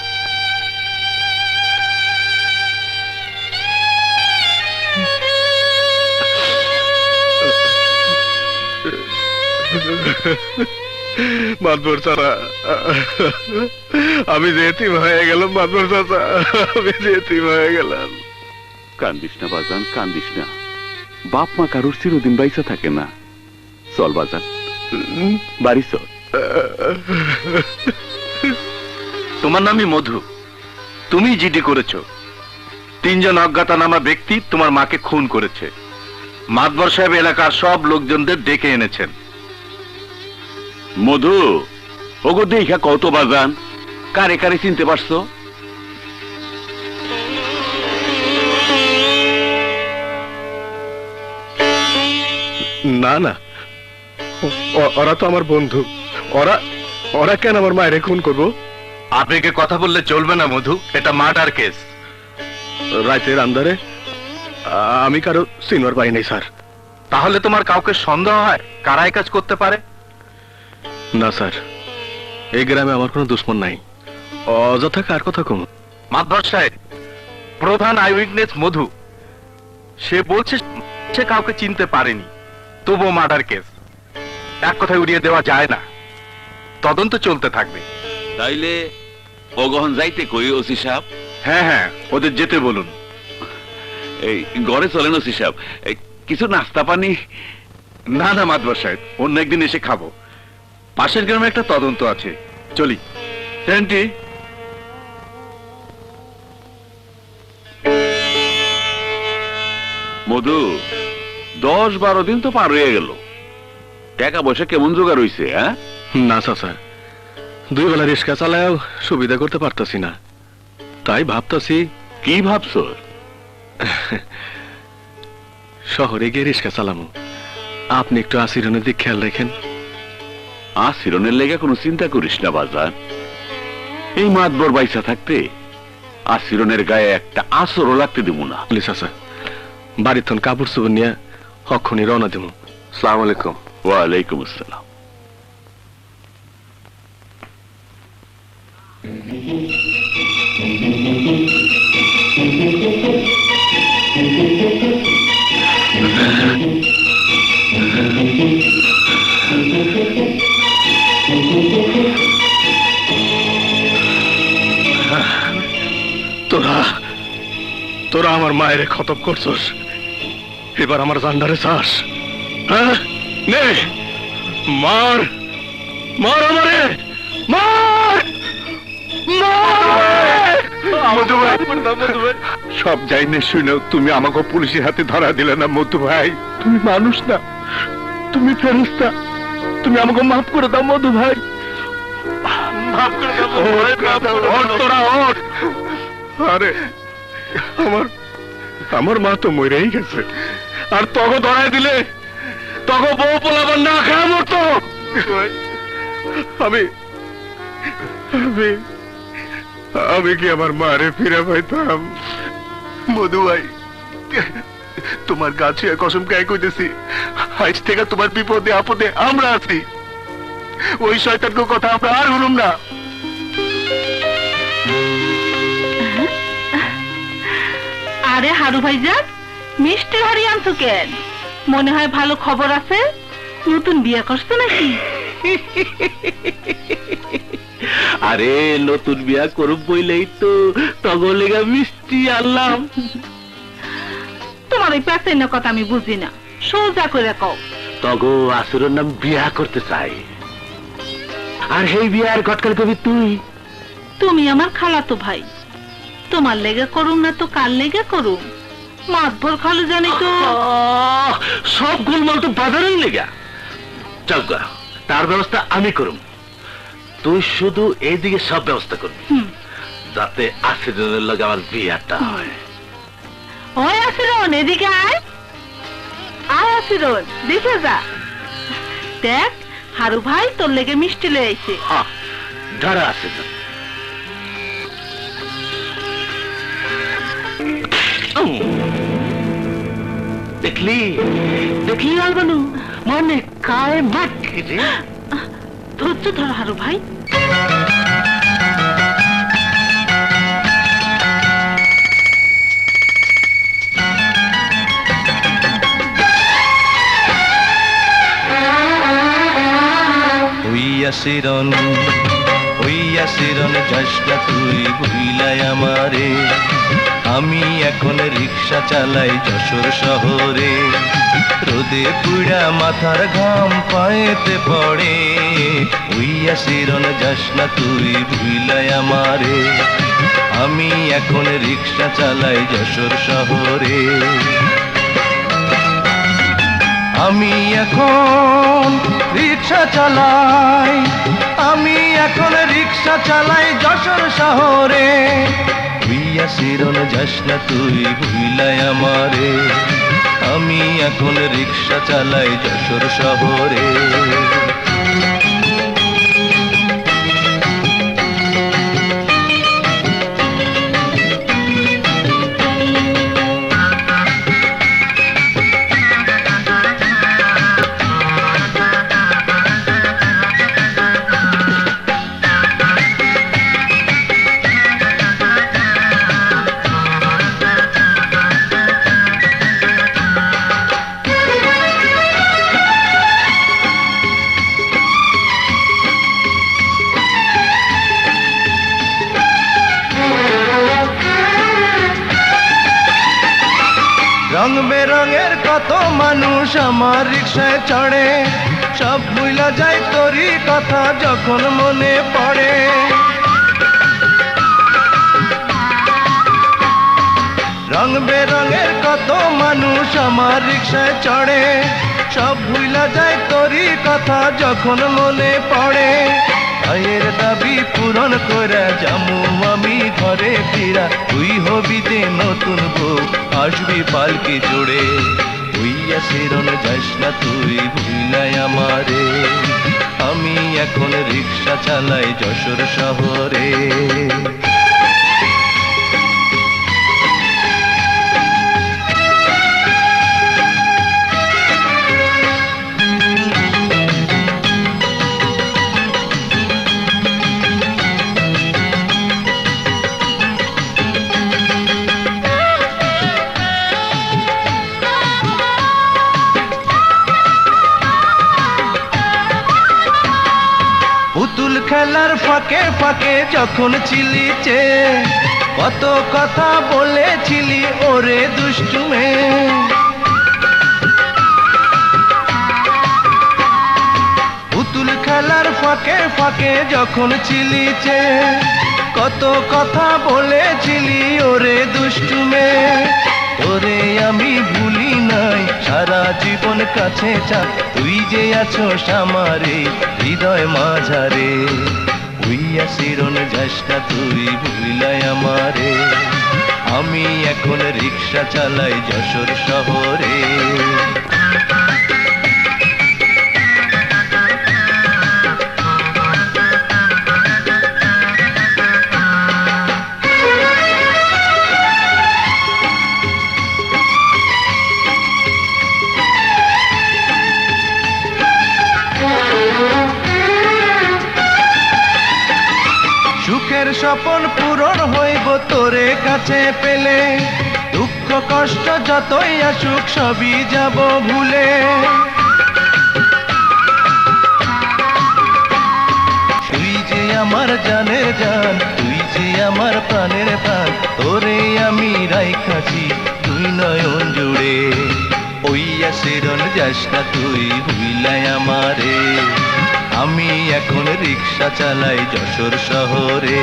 মাতবর চাচা, আমি যে এতিম হয়ে গেলাম। মাতবর চাচা, আমি যে এতিম হয়ে গেলাম। কান্দিস না বাজান, কান্দিস না। বাপ মা কারোর চিরদিন বাইসা থাকে না। চল বাজান, বাড়ি চল। তোমার নামই মধু, তুমি জিডি করেছো। 3 জন অজ্ঞাতনামা ব্যক্তি তোমার মাকে খুন করেছে। মাতবর সাহেব এলাকার সব লোকজনদের ডেকে এনেছেন। মধু, ওগো দেখা কত বাজান, কারে কারে চিনতে পারছো? না না, ওরা তো আমার বন্ধু। ওরা ওরা কেন আমার মায়ের খুন করবো? আপনাকে কথা বললে চলবে না মধু, এটা মার্ডার কেস। রাতের আন্ধারে আমি কারো সিনিয়র পাই নাই স্যার। তাহলে তোমার কাউকে সন্দেহ হয় কারা এই কাজ করতে পারে? না স্যার, এই গ্রামে আমার কোনো দুশ্মন নাই। অযথা কার কথা কম। মাতবর সাহেব, প্রধান আই উইটনেস মধু, সে বলছে সে কাউকে চিনতে পারেনি, তবুও মার্ডার কেস। এক কথায় উড়িয়ে দেওয়া যায় না, তদন্ত চলতে থাকবে। তাইলে অগহন যাইতে কই ওসি সাহেব? হ্যাঁ হ্যাঁ, ওদের যেতে বলুন। এই ঘরে চলেন ওসি সাহেব, কিছু নাস্তা পানি? না না মাতবর সাহেব, অন্য একদিন এসে খাবো। পাশের গ্রামে একটা তদন্ত আছে, চলি। ট্রেনটি মধু, 10-12 দিন তো পার হয়ে গেল। টাকা পয়সা কেমন জোগাড় হইছে? হ্যাঁ না চাচা, 2 বেলা রিক্সা চালায়ও সুবিধা করতে পারতাছি না, তাই ভাবতাছি। কি ভাবছো? শহরে গিয়ে রিক্সা চালামো। আপনি একটু আশিরনের দিক খেয়াল রাখেন। আশিরনের লেগে কোনো চিন্তা করিস না বাজার। এই মাতবর বাইসা থাকতে আশিরনের গায়ে একটা আসরও লাগতে দেব না। চাচা, বাড়ির থন কাপড় চোপড় নিয়ে অক্ষণি রওনা দেবো। সালাম আলাইকুম। ওয়ালাইকুম আসসালাম। তোরা তোরা আমার মায়ের খতম করছস, এবার আমার জান্ডারে চাস? হ্যাঁ, নে মার, মার আমারে, মার। সব যাইনে শুনেও তুমি আমাকে পুলিশের হাতে ধরা দিলে না মধু ভাই। তুমি মানুষ না, তুমি ফেরেশতা। তুমি আমাকে মাফ করে দাও মধু ভাই, মাফ করে দাও। তোরা ওঠ। আরে আমার মা তো মরেই গেছে, আর তখন ধরাই দিলে তখন বউ পোলাবার না খায় মরতো। আমি আমি আমি কি আমার মারে ফিরে পাইতাম? মধু ভাই, তোমার গাছে কসম গায়ে কইতেছি, আজ থেকে তোমার বিপদে আপদে আমরা আছি। ওই শয়তানকে কথা আমরা আর শুনুম না। আরে হারু ভাইজান, মিষ্টি হাড়ি আনছো কেন? মনে হয় ভালো খবর আছে, নতুন বিয়ে করছো নাকি? আরে নতুন বিয়া করব বইলেই তো তগলেগা মিষ্টি আনলাম। তোমার ওই প্যাসের কথা আমি বুঝি না, সোজা করে কও। তগো আসুরের নাম বিয়া করতে চাই, আর সেই বিয়ার ঘটকাল কবি তুই। তুমি আমার খালাতো ভাই, তোমার লেগে করুম না তো কার লেগে করুম? মাতবর খালু জানি তো। সব গোলমাল তো বাজারের লেগা। চল তার ব্যবস্থা আমি করুম। তুই শুধু এইদিকে সব ব্যবস্থা করবি, যাতে আসিরনের লগে আমার বিয়াটা হয়। ওই আসিরন, এদিকে আয়। আয় আসিরন, দেখে যা। দেখ, হারু ভাই তোর লেগে মিষ্টি লয়ে আইছে। দাঁড়া আসিরন। দেখলি দেখলি লালবানু, মানে কায় মাঠ রে। ধৈর্য ধর হারু ভাই। শিরন হইয়া শিরন যাস না তুই ভুইলাই আমারে, আমি এখন রিক্সা চালাই যশোর শহরে, রোদে পুড়া মাথার ঘাম পায়েতে পড়ে, হইয়া শিরন যাস না তুই ভুইলাই আমারে, আমি এখন রিক্সা চালাই যশোর শহরে, আমি এখন রিক্সা চালাই, আমি এখন রিক্সা চালাই যশোর শহরে, হইয়া শিরন যাস না তুই ভুইলাই আমারে, আমি এখন রিক্সা চালাই যশোর শহরে। রং বেরঙের কত মানুষ আমার রিক্সায় চড়ে, সব ভুলা যায় তোরই কথা যখন মনে পড়ে, রং বেরঙের কত মানুষ আমার রিক্সায় চড়ে, সব ভুলা যায় তোরই কথা যখন মনে পড়ে, ভাইয়ের দাবি পূরণ করে যামু আমি ঘরে ফিরা, তুই হবি যে নতুন বউ আসবি পালকি জোড়ে, হইয়া শিরন যাস না তুই ভুইলাই আমারে, আমি এখন রিক্সা চালাই যশোর শহরে। পুতুল খেলার ফাঁকে ফাঁকে যখন ছিলিছে, কত কথা বলেছিলি ওরে দুষ্টু মেয়ে, পুতুল খেলার ফাঁকে ফাঁকে যখন ছিলিছে, কত কথা বলেছিলি ওরে দুষ্টু মেয়ে, তোরে আমি ভুলি নাই সারা জীবন কাছে চাক, তুই যে আছো আমারে হৃদয় মাঝারে, হইয়া শিরন যাস না তুই ভুইলাই আমারে, আমি এখন রিক্সা চালাই যশোর শহরে। সুখের স্বপন পূরণ হইব তোরে কাছে পেলে, দুঃখ কষ্ট যতই আসুক সবই যাব ভুলে, তুই যে আমার জানের জান, তুই যে আমার প্রাণের প্রাণ, তোরে আমি রাইখাছি তুই নয়ন জুড়ে, ওইয়া শিরন যাস না তুই ভুইলাই আমারে, আমি এখন রিক্সা চালাই যশোর শহরে,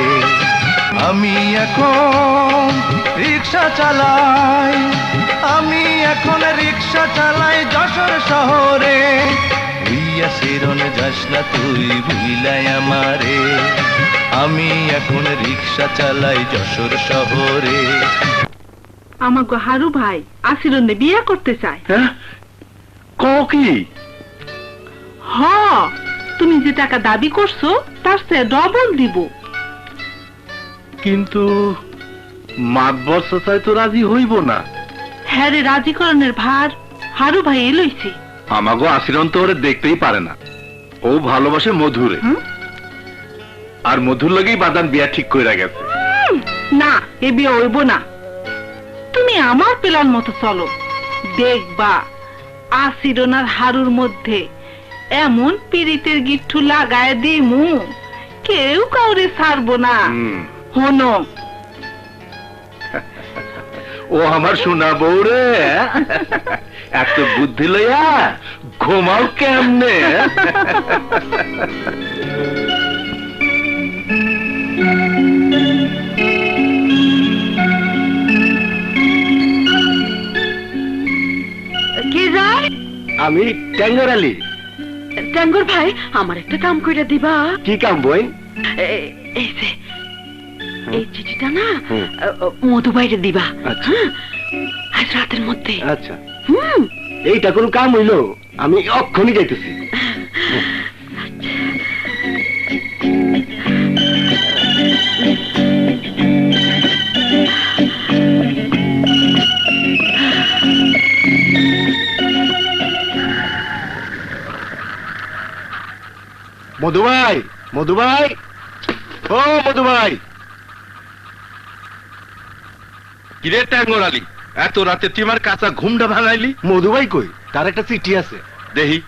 আমি এখন রিক্সা চালাই, আমি এখন রিক্সা চালাই যশোর শহরে, হইয়া শিরন যাস না তুই ভুইলাই আমারে, আমি এখন রিক্সা চালাই যশোর শহরে। আমাকে হারু ভাই আসিরনে বিয়ে করতে চায়। হ্যাঁ ক কি? হ, তুমি যে টাকা দাবি করছো তার চেয়ে ডবল দিব। কিন্তু মাতবর চাচাই তো রাজি হইব না। হ্যাঁ রে, রাজিকরণের ভার হারু ভাই লইছে। আমাগো আশিরন তো ওরে দেখতেই পারে না, ও ভালোবাসে মধুরে, আর মধুর লগেই বাদান বিয়া ঠিক কইরা গেছে। না, এ বিয়ে হইব না। তুমি আমার প্ল্যান মতো চলো, দেখবা আসিরন আর হারুর মধ্যে এমন পিরিতের গিট্টু লাগায় দিমু কেউ কাউরে ছাড়বো না। হনো, ও আমার সোনা বউ রে, এত বুদ্ধি লইয়া ঘুমাও কেমনে? কে যায়? আমি ট্যাঙ্গর আলী। টাঙ্গুর ভাই, আমার একটা কাম কইরা দিবা? কি কাম বই? এই যে এই চিঠিটা না মধু বাইরে দিবা। আচ্ছা। আজ রাতের মধ্যে। আচ্ছা, এইটা কোন কাম হইলো? আমি অক্ষণই যাইতেছি। মধু ভাই, মধু ভাই, ও মধু ভাই। কিরে ট্যাঙ্গর আলী, এত রাতে তুই আমার কাঁচা ঘুমটা ভাঙাইলি? মধু ভাই কই? তার একটা চিঠি আছে, দেখি।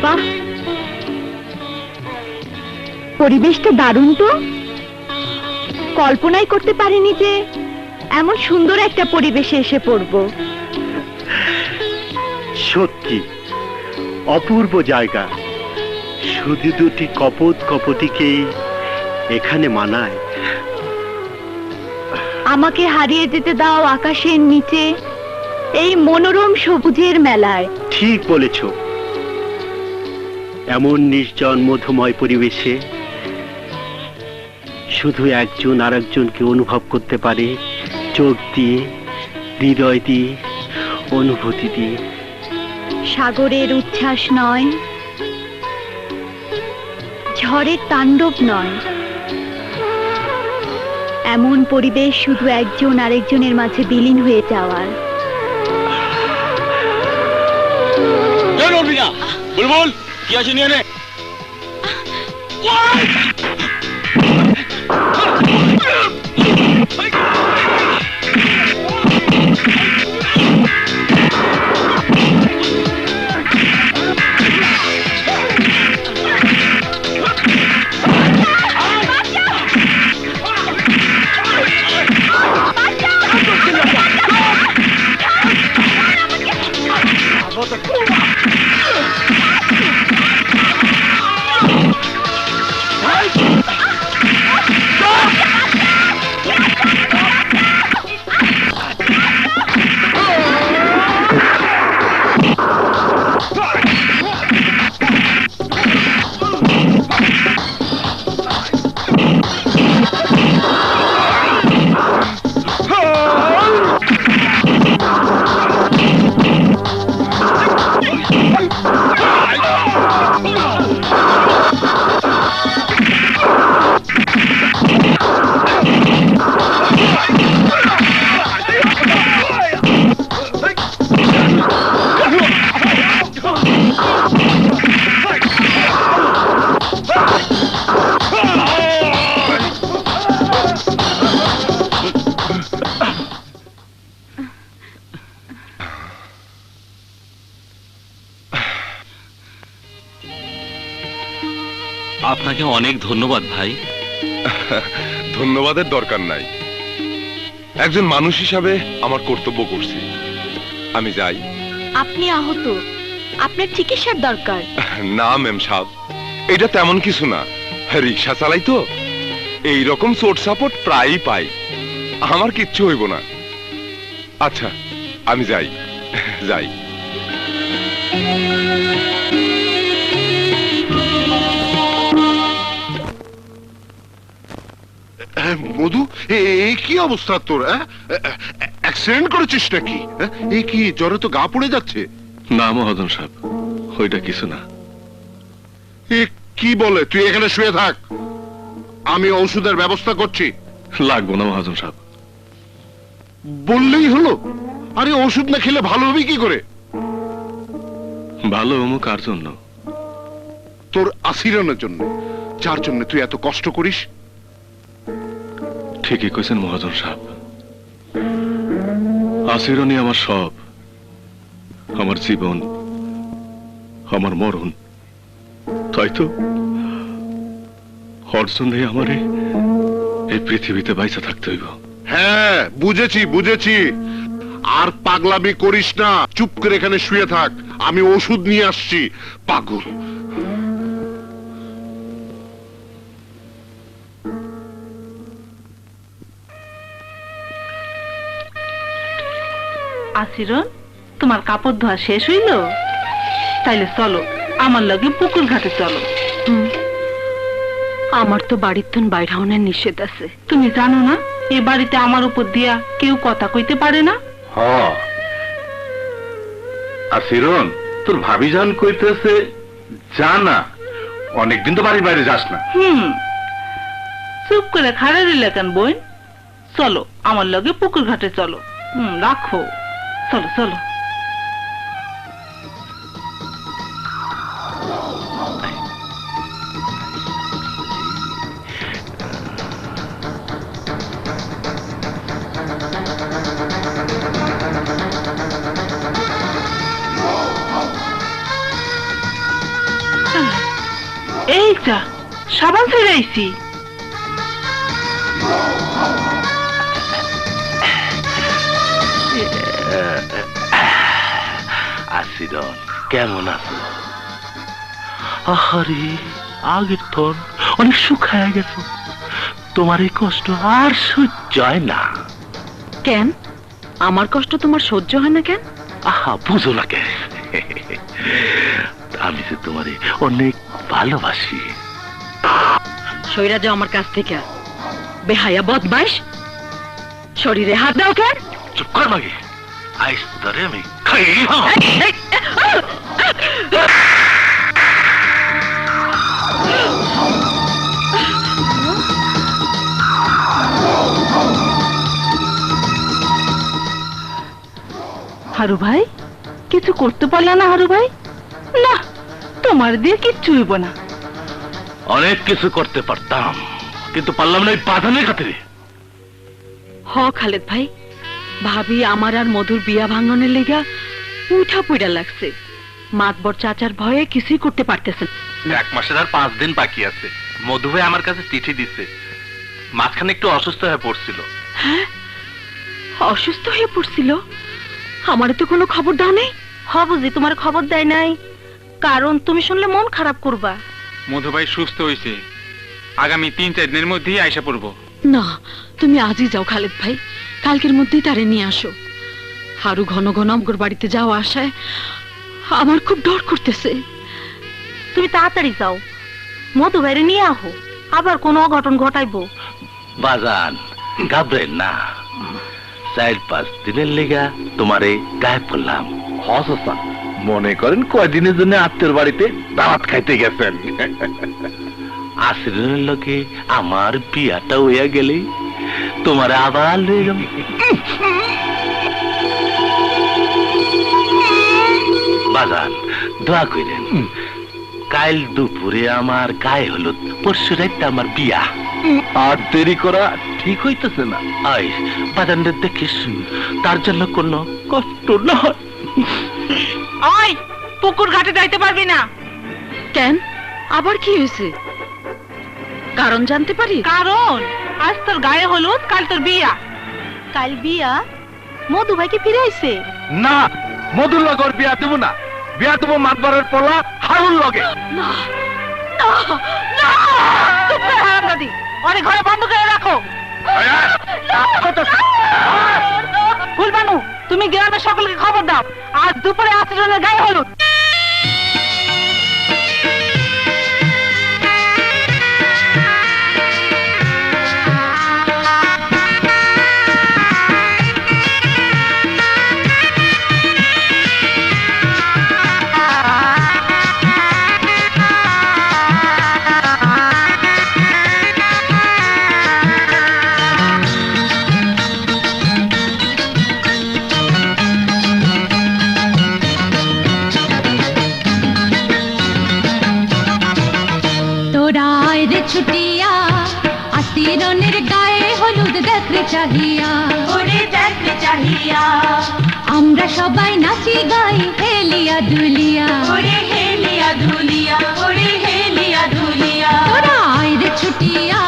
বাহ, পরিবেশটা দারুণ তো। কল্পনাই করতে পারিনি যে এমন সুন্দর একটা পরিবেশে এসে পড়বো। সত্যি অপূর্ব জায়গা, শুধু দুটি কপোত কপোতিকেই এখানে মানায়। আমাকে হারিয়ে যেতে দাও আকাশের নিচে এই মনোরম সবুজের মেলায়। ঠিক বলেছ, এমন নির্জন মধুময় পরিবেশে শুধু একজন আরেকজনকে অনুভব করতে পারে, চোখ দিয়ে, হৃদয় দিয়ে, অনুভূতি দিয়ে। সাগরের উচ্ছ্বাস নয়, ঝড়ের তাণ্ডব নয়, এমন পরিবেশ শুধু একজন আরেকজনের মাঝে বিলীন হয়ে যাওয়ার। বুলবুল কি আছে নিয়ে নে। আপনাকে অনেক ধন্যবাদ ভাই। ধন্যবাদের দরকার নাই, একজন মানুষ হিসাবে আমার কর্তব্য করছি। আমি যাই। আপনি আহত, আপনার চিকিৎসার দরকার। না মেম সাহেব, এটা তেমন কিছু না। রিক্সা চালাই তো, এইরকম চোট সাপোর্ট প্রায়ই পাই। আমার কিচ্ছু হইব না। আচ্ছা আমি যাই যাই। মধু, কি অবস্থা তোর? অ্যাক্সিডেন্ট করেছিস নাকি? এই কি জ্বরে তো গা পড়ে যাচ্ছে? না মহাজন সাহেব, ওইটা কিছু না। এ কি বলে? তুই এখানে শুয়ে থাক, আমি ঔষধের ব্যবস্থা করছি। লাগবো না মহাজন সাহেব। বললেই হলো? আরে ওষুধ না খেলে ভালো হবে কি করে? ভালো হমু কার জন্য? তোর আসিরনের জন্য, যার জন্য তুই এত কষ্ট করিস। ঠিকই কইছেন মহাজন সাহেব, আসিরনি আমার সব, আমার জীবন, আমার মরণ। তাই তো অর্জনে আমারে এই পৃথিবীতে বাইচা থাকতে হইব। হ্যাঁ বুঝেছি বুঝেছি, আর পাগলামি করিস না, চুপ করে এখানে শুয়ে থাক, আমি ওষুধ নিয়ে আসছি। পাগল। আসিরন, তোমার কাপড় ধোয়া শেষ হইল? তাইলে চলো আমার লগে পুকুর ঘাটে চলো। আমার তো বাড়ির তুন বাইরে হওয়ার নিষেধ আছে। তুমি জানো না এ বাড়িতে আমার উপর দিয়া কেউ কথা কইতে পারে না? আসিরন, তোর ভাবি জান কইতেছে যা না, অনেকদিন তো বাড়ির বাইরে যাস না। চুপ করে খাড়া দিলে কেন বোন? চলো আমার লগে পুকুর ঘাটে চলো। রাখো, চলো চলো। এইটা সাবান ছেড়ে আইছি। আসিরন, কেমন আছো? আহারে, আগের থন অনেক শুকায় গেছো, তোমার এই কষ্ট আর সহ্য হয় না। কেন আমার কষ্ট তোমার সহ্য হয় না কেন? আহা, বুঝো না কেন? আমি যে তোমারে অনেক ভালোবাসি। সইরা যাও আমার কাছ থেকে, বেহায়া বদমাইশ। শরীরে হাত দাও কেন? চুপ কর মাগে, আইস ধরে আমি খাই। হারু ভাই, কিছু করতে পারলা না? হারু ভাই, না তোমার দিয়ে কিচ্ছু হইব না। অনেক কিছু করতে পারতাম, কিন্তু পারলাম না এই বাঁধানের খাতিরে। খালেদ ভাই, ভাবি আমার আর মধুর বিয়া ভাঙনের লেগা উঠা পইড়া লাগছে। মাতবর চাচার ভয়ে কিছুই করতে পারতেছেন। 1 মাসের আর 5 দিন বাকি আছে। মধু ভাই আমার কাছে চিঠি দিছে, মাঝখানে একটু অসুস্থ হয়ে পড়ছিল। হ্যাঁ, অসুস্থ হয়ে পড়ছিল? আমারে তো কোনো খবর দাও নেই। বুঝি তোমার খবর দেয় নাই, কারণ তুমি শুনলে মন খারাপ করবা। মধু ভাই সুস্থ হয়েছে, আগামী 3-4 দিনের মধ্যেই আইসা পড়বো। না, তুমি আজই যাও খালেদ ভাই, কালকের মধ্যেই তারে নিয়ে আসো। হারু ঘন ঘন আমগর বাড়িতে যাওয়া আসায় আমার খুব ডর করতেছে। তুমি তাড়াতাড়ি যাও, মধু বাইরে নিয়ে আহো, আবার কোনো অঘটন ঘটাইবো। বাজান, ঘাবড়েন না, 4-5 দিনের লেগা তোমারে গায়েব করলাম। হসা মনে করেন কয়দিনের জন্য আত্মীয়র বাড়িতে দাওয়াত খাইতে গেছেন। আসিরের লোকে আমার বিয়াটা হইয়া গেলে তোমার আবার লয়ে যাব। বাজান, দোয়া কইরেন, কাল দুপুরে আমার গায়ে হলুদ, পরশু রাইতে আমার বিয়া। আর দেরি করা ঠিক হইতেছে না। আই বাজানদের দেখিস, তার জন্য কোনো কষ্ট না হয়। ওই পুকুর ঘাটে যাইতে পারবি না। কেন, আবার কি হয়েছে? কারণ জানতে পারি? কারণ আজ তোর গায়ে হলুদ, কাল তোর বিয়া। কাল বিয়া? মধু ভাই কি ফিরে আইছে? না, মধুর লগর বিয়া দেব না, বিয়া দেব মাতবারের পোলা হারুন লগে। না না না, চুপ করে হারামজাদি, অনেক ঘরে বন্ধ করে রাখো। ফুলবানু, তুমি গ্রামের সকলকে খবর দাও, আজ দুপুরে আশ্রনের গায়ে হলুদ। ছুটিয়া আশিরনের গায়ে হলুদ দেখতে চাহিয়া, ওরে দেখতে চাহিয়া আমরা সবাই নাচি গাই হেলিয়া দুলিয়া, ওরে হেলিয়া দুলিয়া, ওরে হেলিয়া দুলিয়া। তোরা আয় রে ছুটিয়া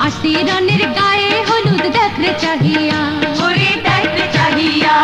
আশিরনের গায়ে হলুদ দেখতে চাহিয়া, ওরে দেখতে চাহিয়া।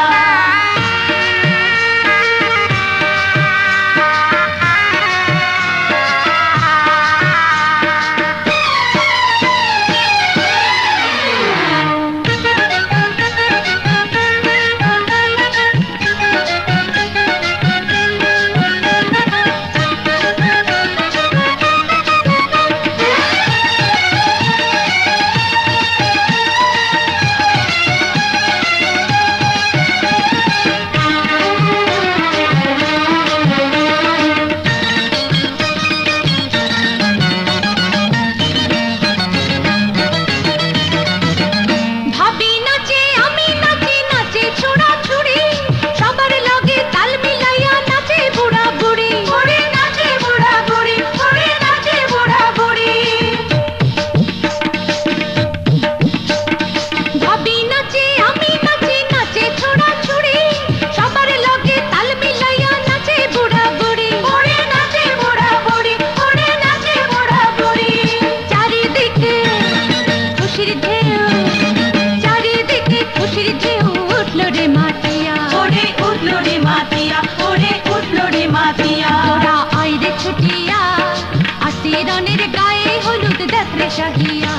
চাহিয়া,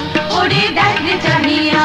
ওরে দেখতে চাহিয়া।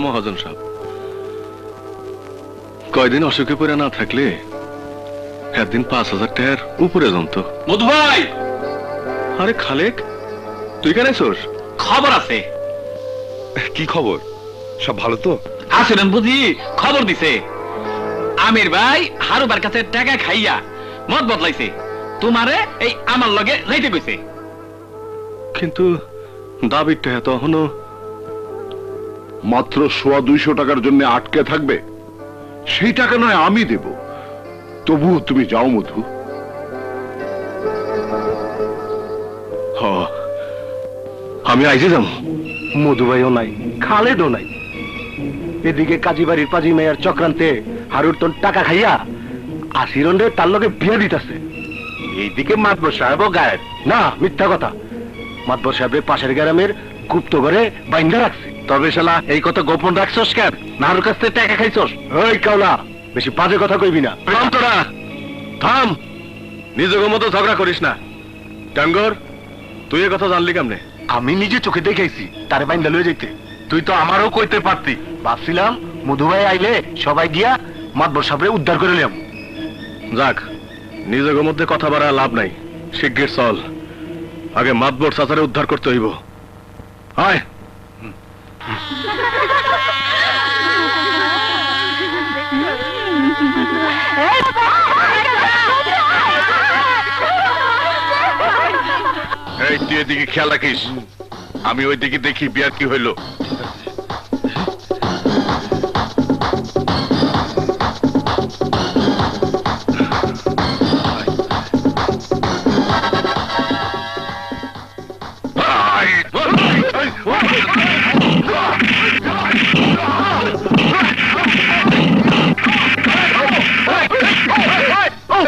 মহাজন সাহেব, কয়দিন অসুখে পড়ে না থাকলে একদিন ৫,০০০ টাকার উপরে জমতো। মধু ভাই! আরে খালেক, তুই কেন আইছস? খবর আছে। কি খবর? সব ভালো তো? আসেন বুঝি, খবর দিছে আমির ভাই হারুবার কাছে টাকা খাইয়া মত বদলাইছে, তোমারে এই আমার লগে যাইতে কইছে। কিন্তু দাবিটা তখনও মাত্র 250 টাকার জন্য আটকে থাকবে? সেই টাকা নয় আমি দেব, তবুও তুমি যাও মধু। হ, আমি আইজে যাম। মধুবাইও নাই, খালেদও নাই। এদিকে কাজীবাড়ির পাজি মেয়ের চক্রান্তে হারুর তোর টাকা খাইয়া আসিরন্ডে তার লগে বিয়ে দিতেছে। এইদিকে মাতবর সাহেবও গায়েব। না, মিথ্যা কথা। মাতবর সাহেবের পাশের গ্রামের গুপ্ত ঘরে বাইন্ধা রাখছে। তবে শালা এই কথা গোপন রাখছস কেন? না হারুর কাছ থেকে টাকা খাইছস? ওই কাওলা, বেশি বাজে কথা কইবি না। থাম তোরা, থাম। নিজের মতো ঝগড়া করিস না। ডাঙ্গর, তুই এ কথা জানলি কেমনে? আমি নিজে চোখে দেখেছি তারে বাইন্দা লয়ে যাইতে। তুই তো আমারও কইতে পারতি। ভাবছিলাম মধুভাই আইলে সবাই গিয়া মাতবর সাহেবরে উদ্ধার করে নিলাম। যাক, নিজের মধ্যে কথা বাড়া লাভ নাই। শিগগির চল, আগে মাতবর চাচারে উদ্ধার করতে হইব। আয়। এই তুই এদিকে খেয়াল রাখিস, আমি ওই দিকে দেখি বিয়ার কি হইলো।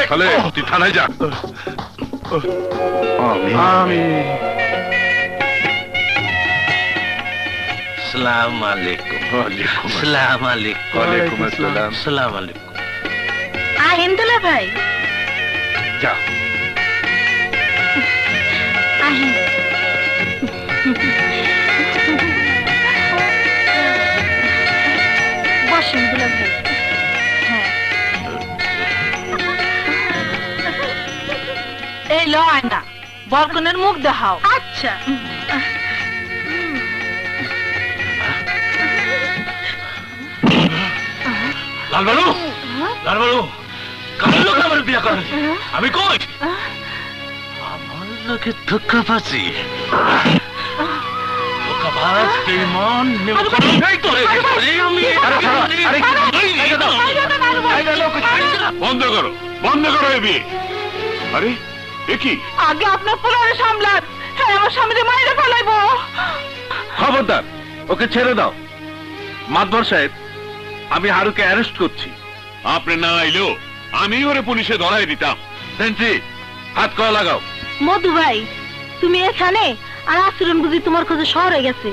তাহলে তুই থানায় যা। আসসালামু আলাইকুম। আসসালামু আলাইকুম। ওয়ালাইকুম আসসালাম। আসসালামু আলাইকুম। আহেন দুলা ভাই, যা। আহেন। বসেন দুলা ভাই। হ্যাঁ, এই ল আয়না, বরকনের মুখ দেখাও। আচ্ছা। লালবালু, লালবালু, কার লোক আমার বিয়া করে? আমি কই? আমার লোকে ধোকা পাচ্ছি। ধোকাবাজ কেমন বন্ধ করো, বন্ধ করো এ বিয়ে। আরে এ কি? আগে আপনার পোলারে সামলান, হ্যাঁ আমার স্বামীরে মাইরে ফেলাইবো। খবরদার, ওকে ছেড়ে দাও। মাতবর সাহেব, আমি হারুকে অ্যারেস্ট করছি। আপনি না আইলেও আমি ওরে পুলিশে ধরাই দিতাম। সেন্ট্রি, হাত কয়া লাগাও। মধু ভাই, তুমি এখানে আর আচরণ বুঝি তোমার খোঁজে শহরে গেছে।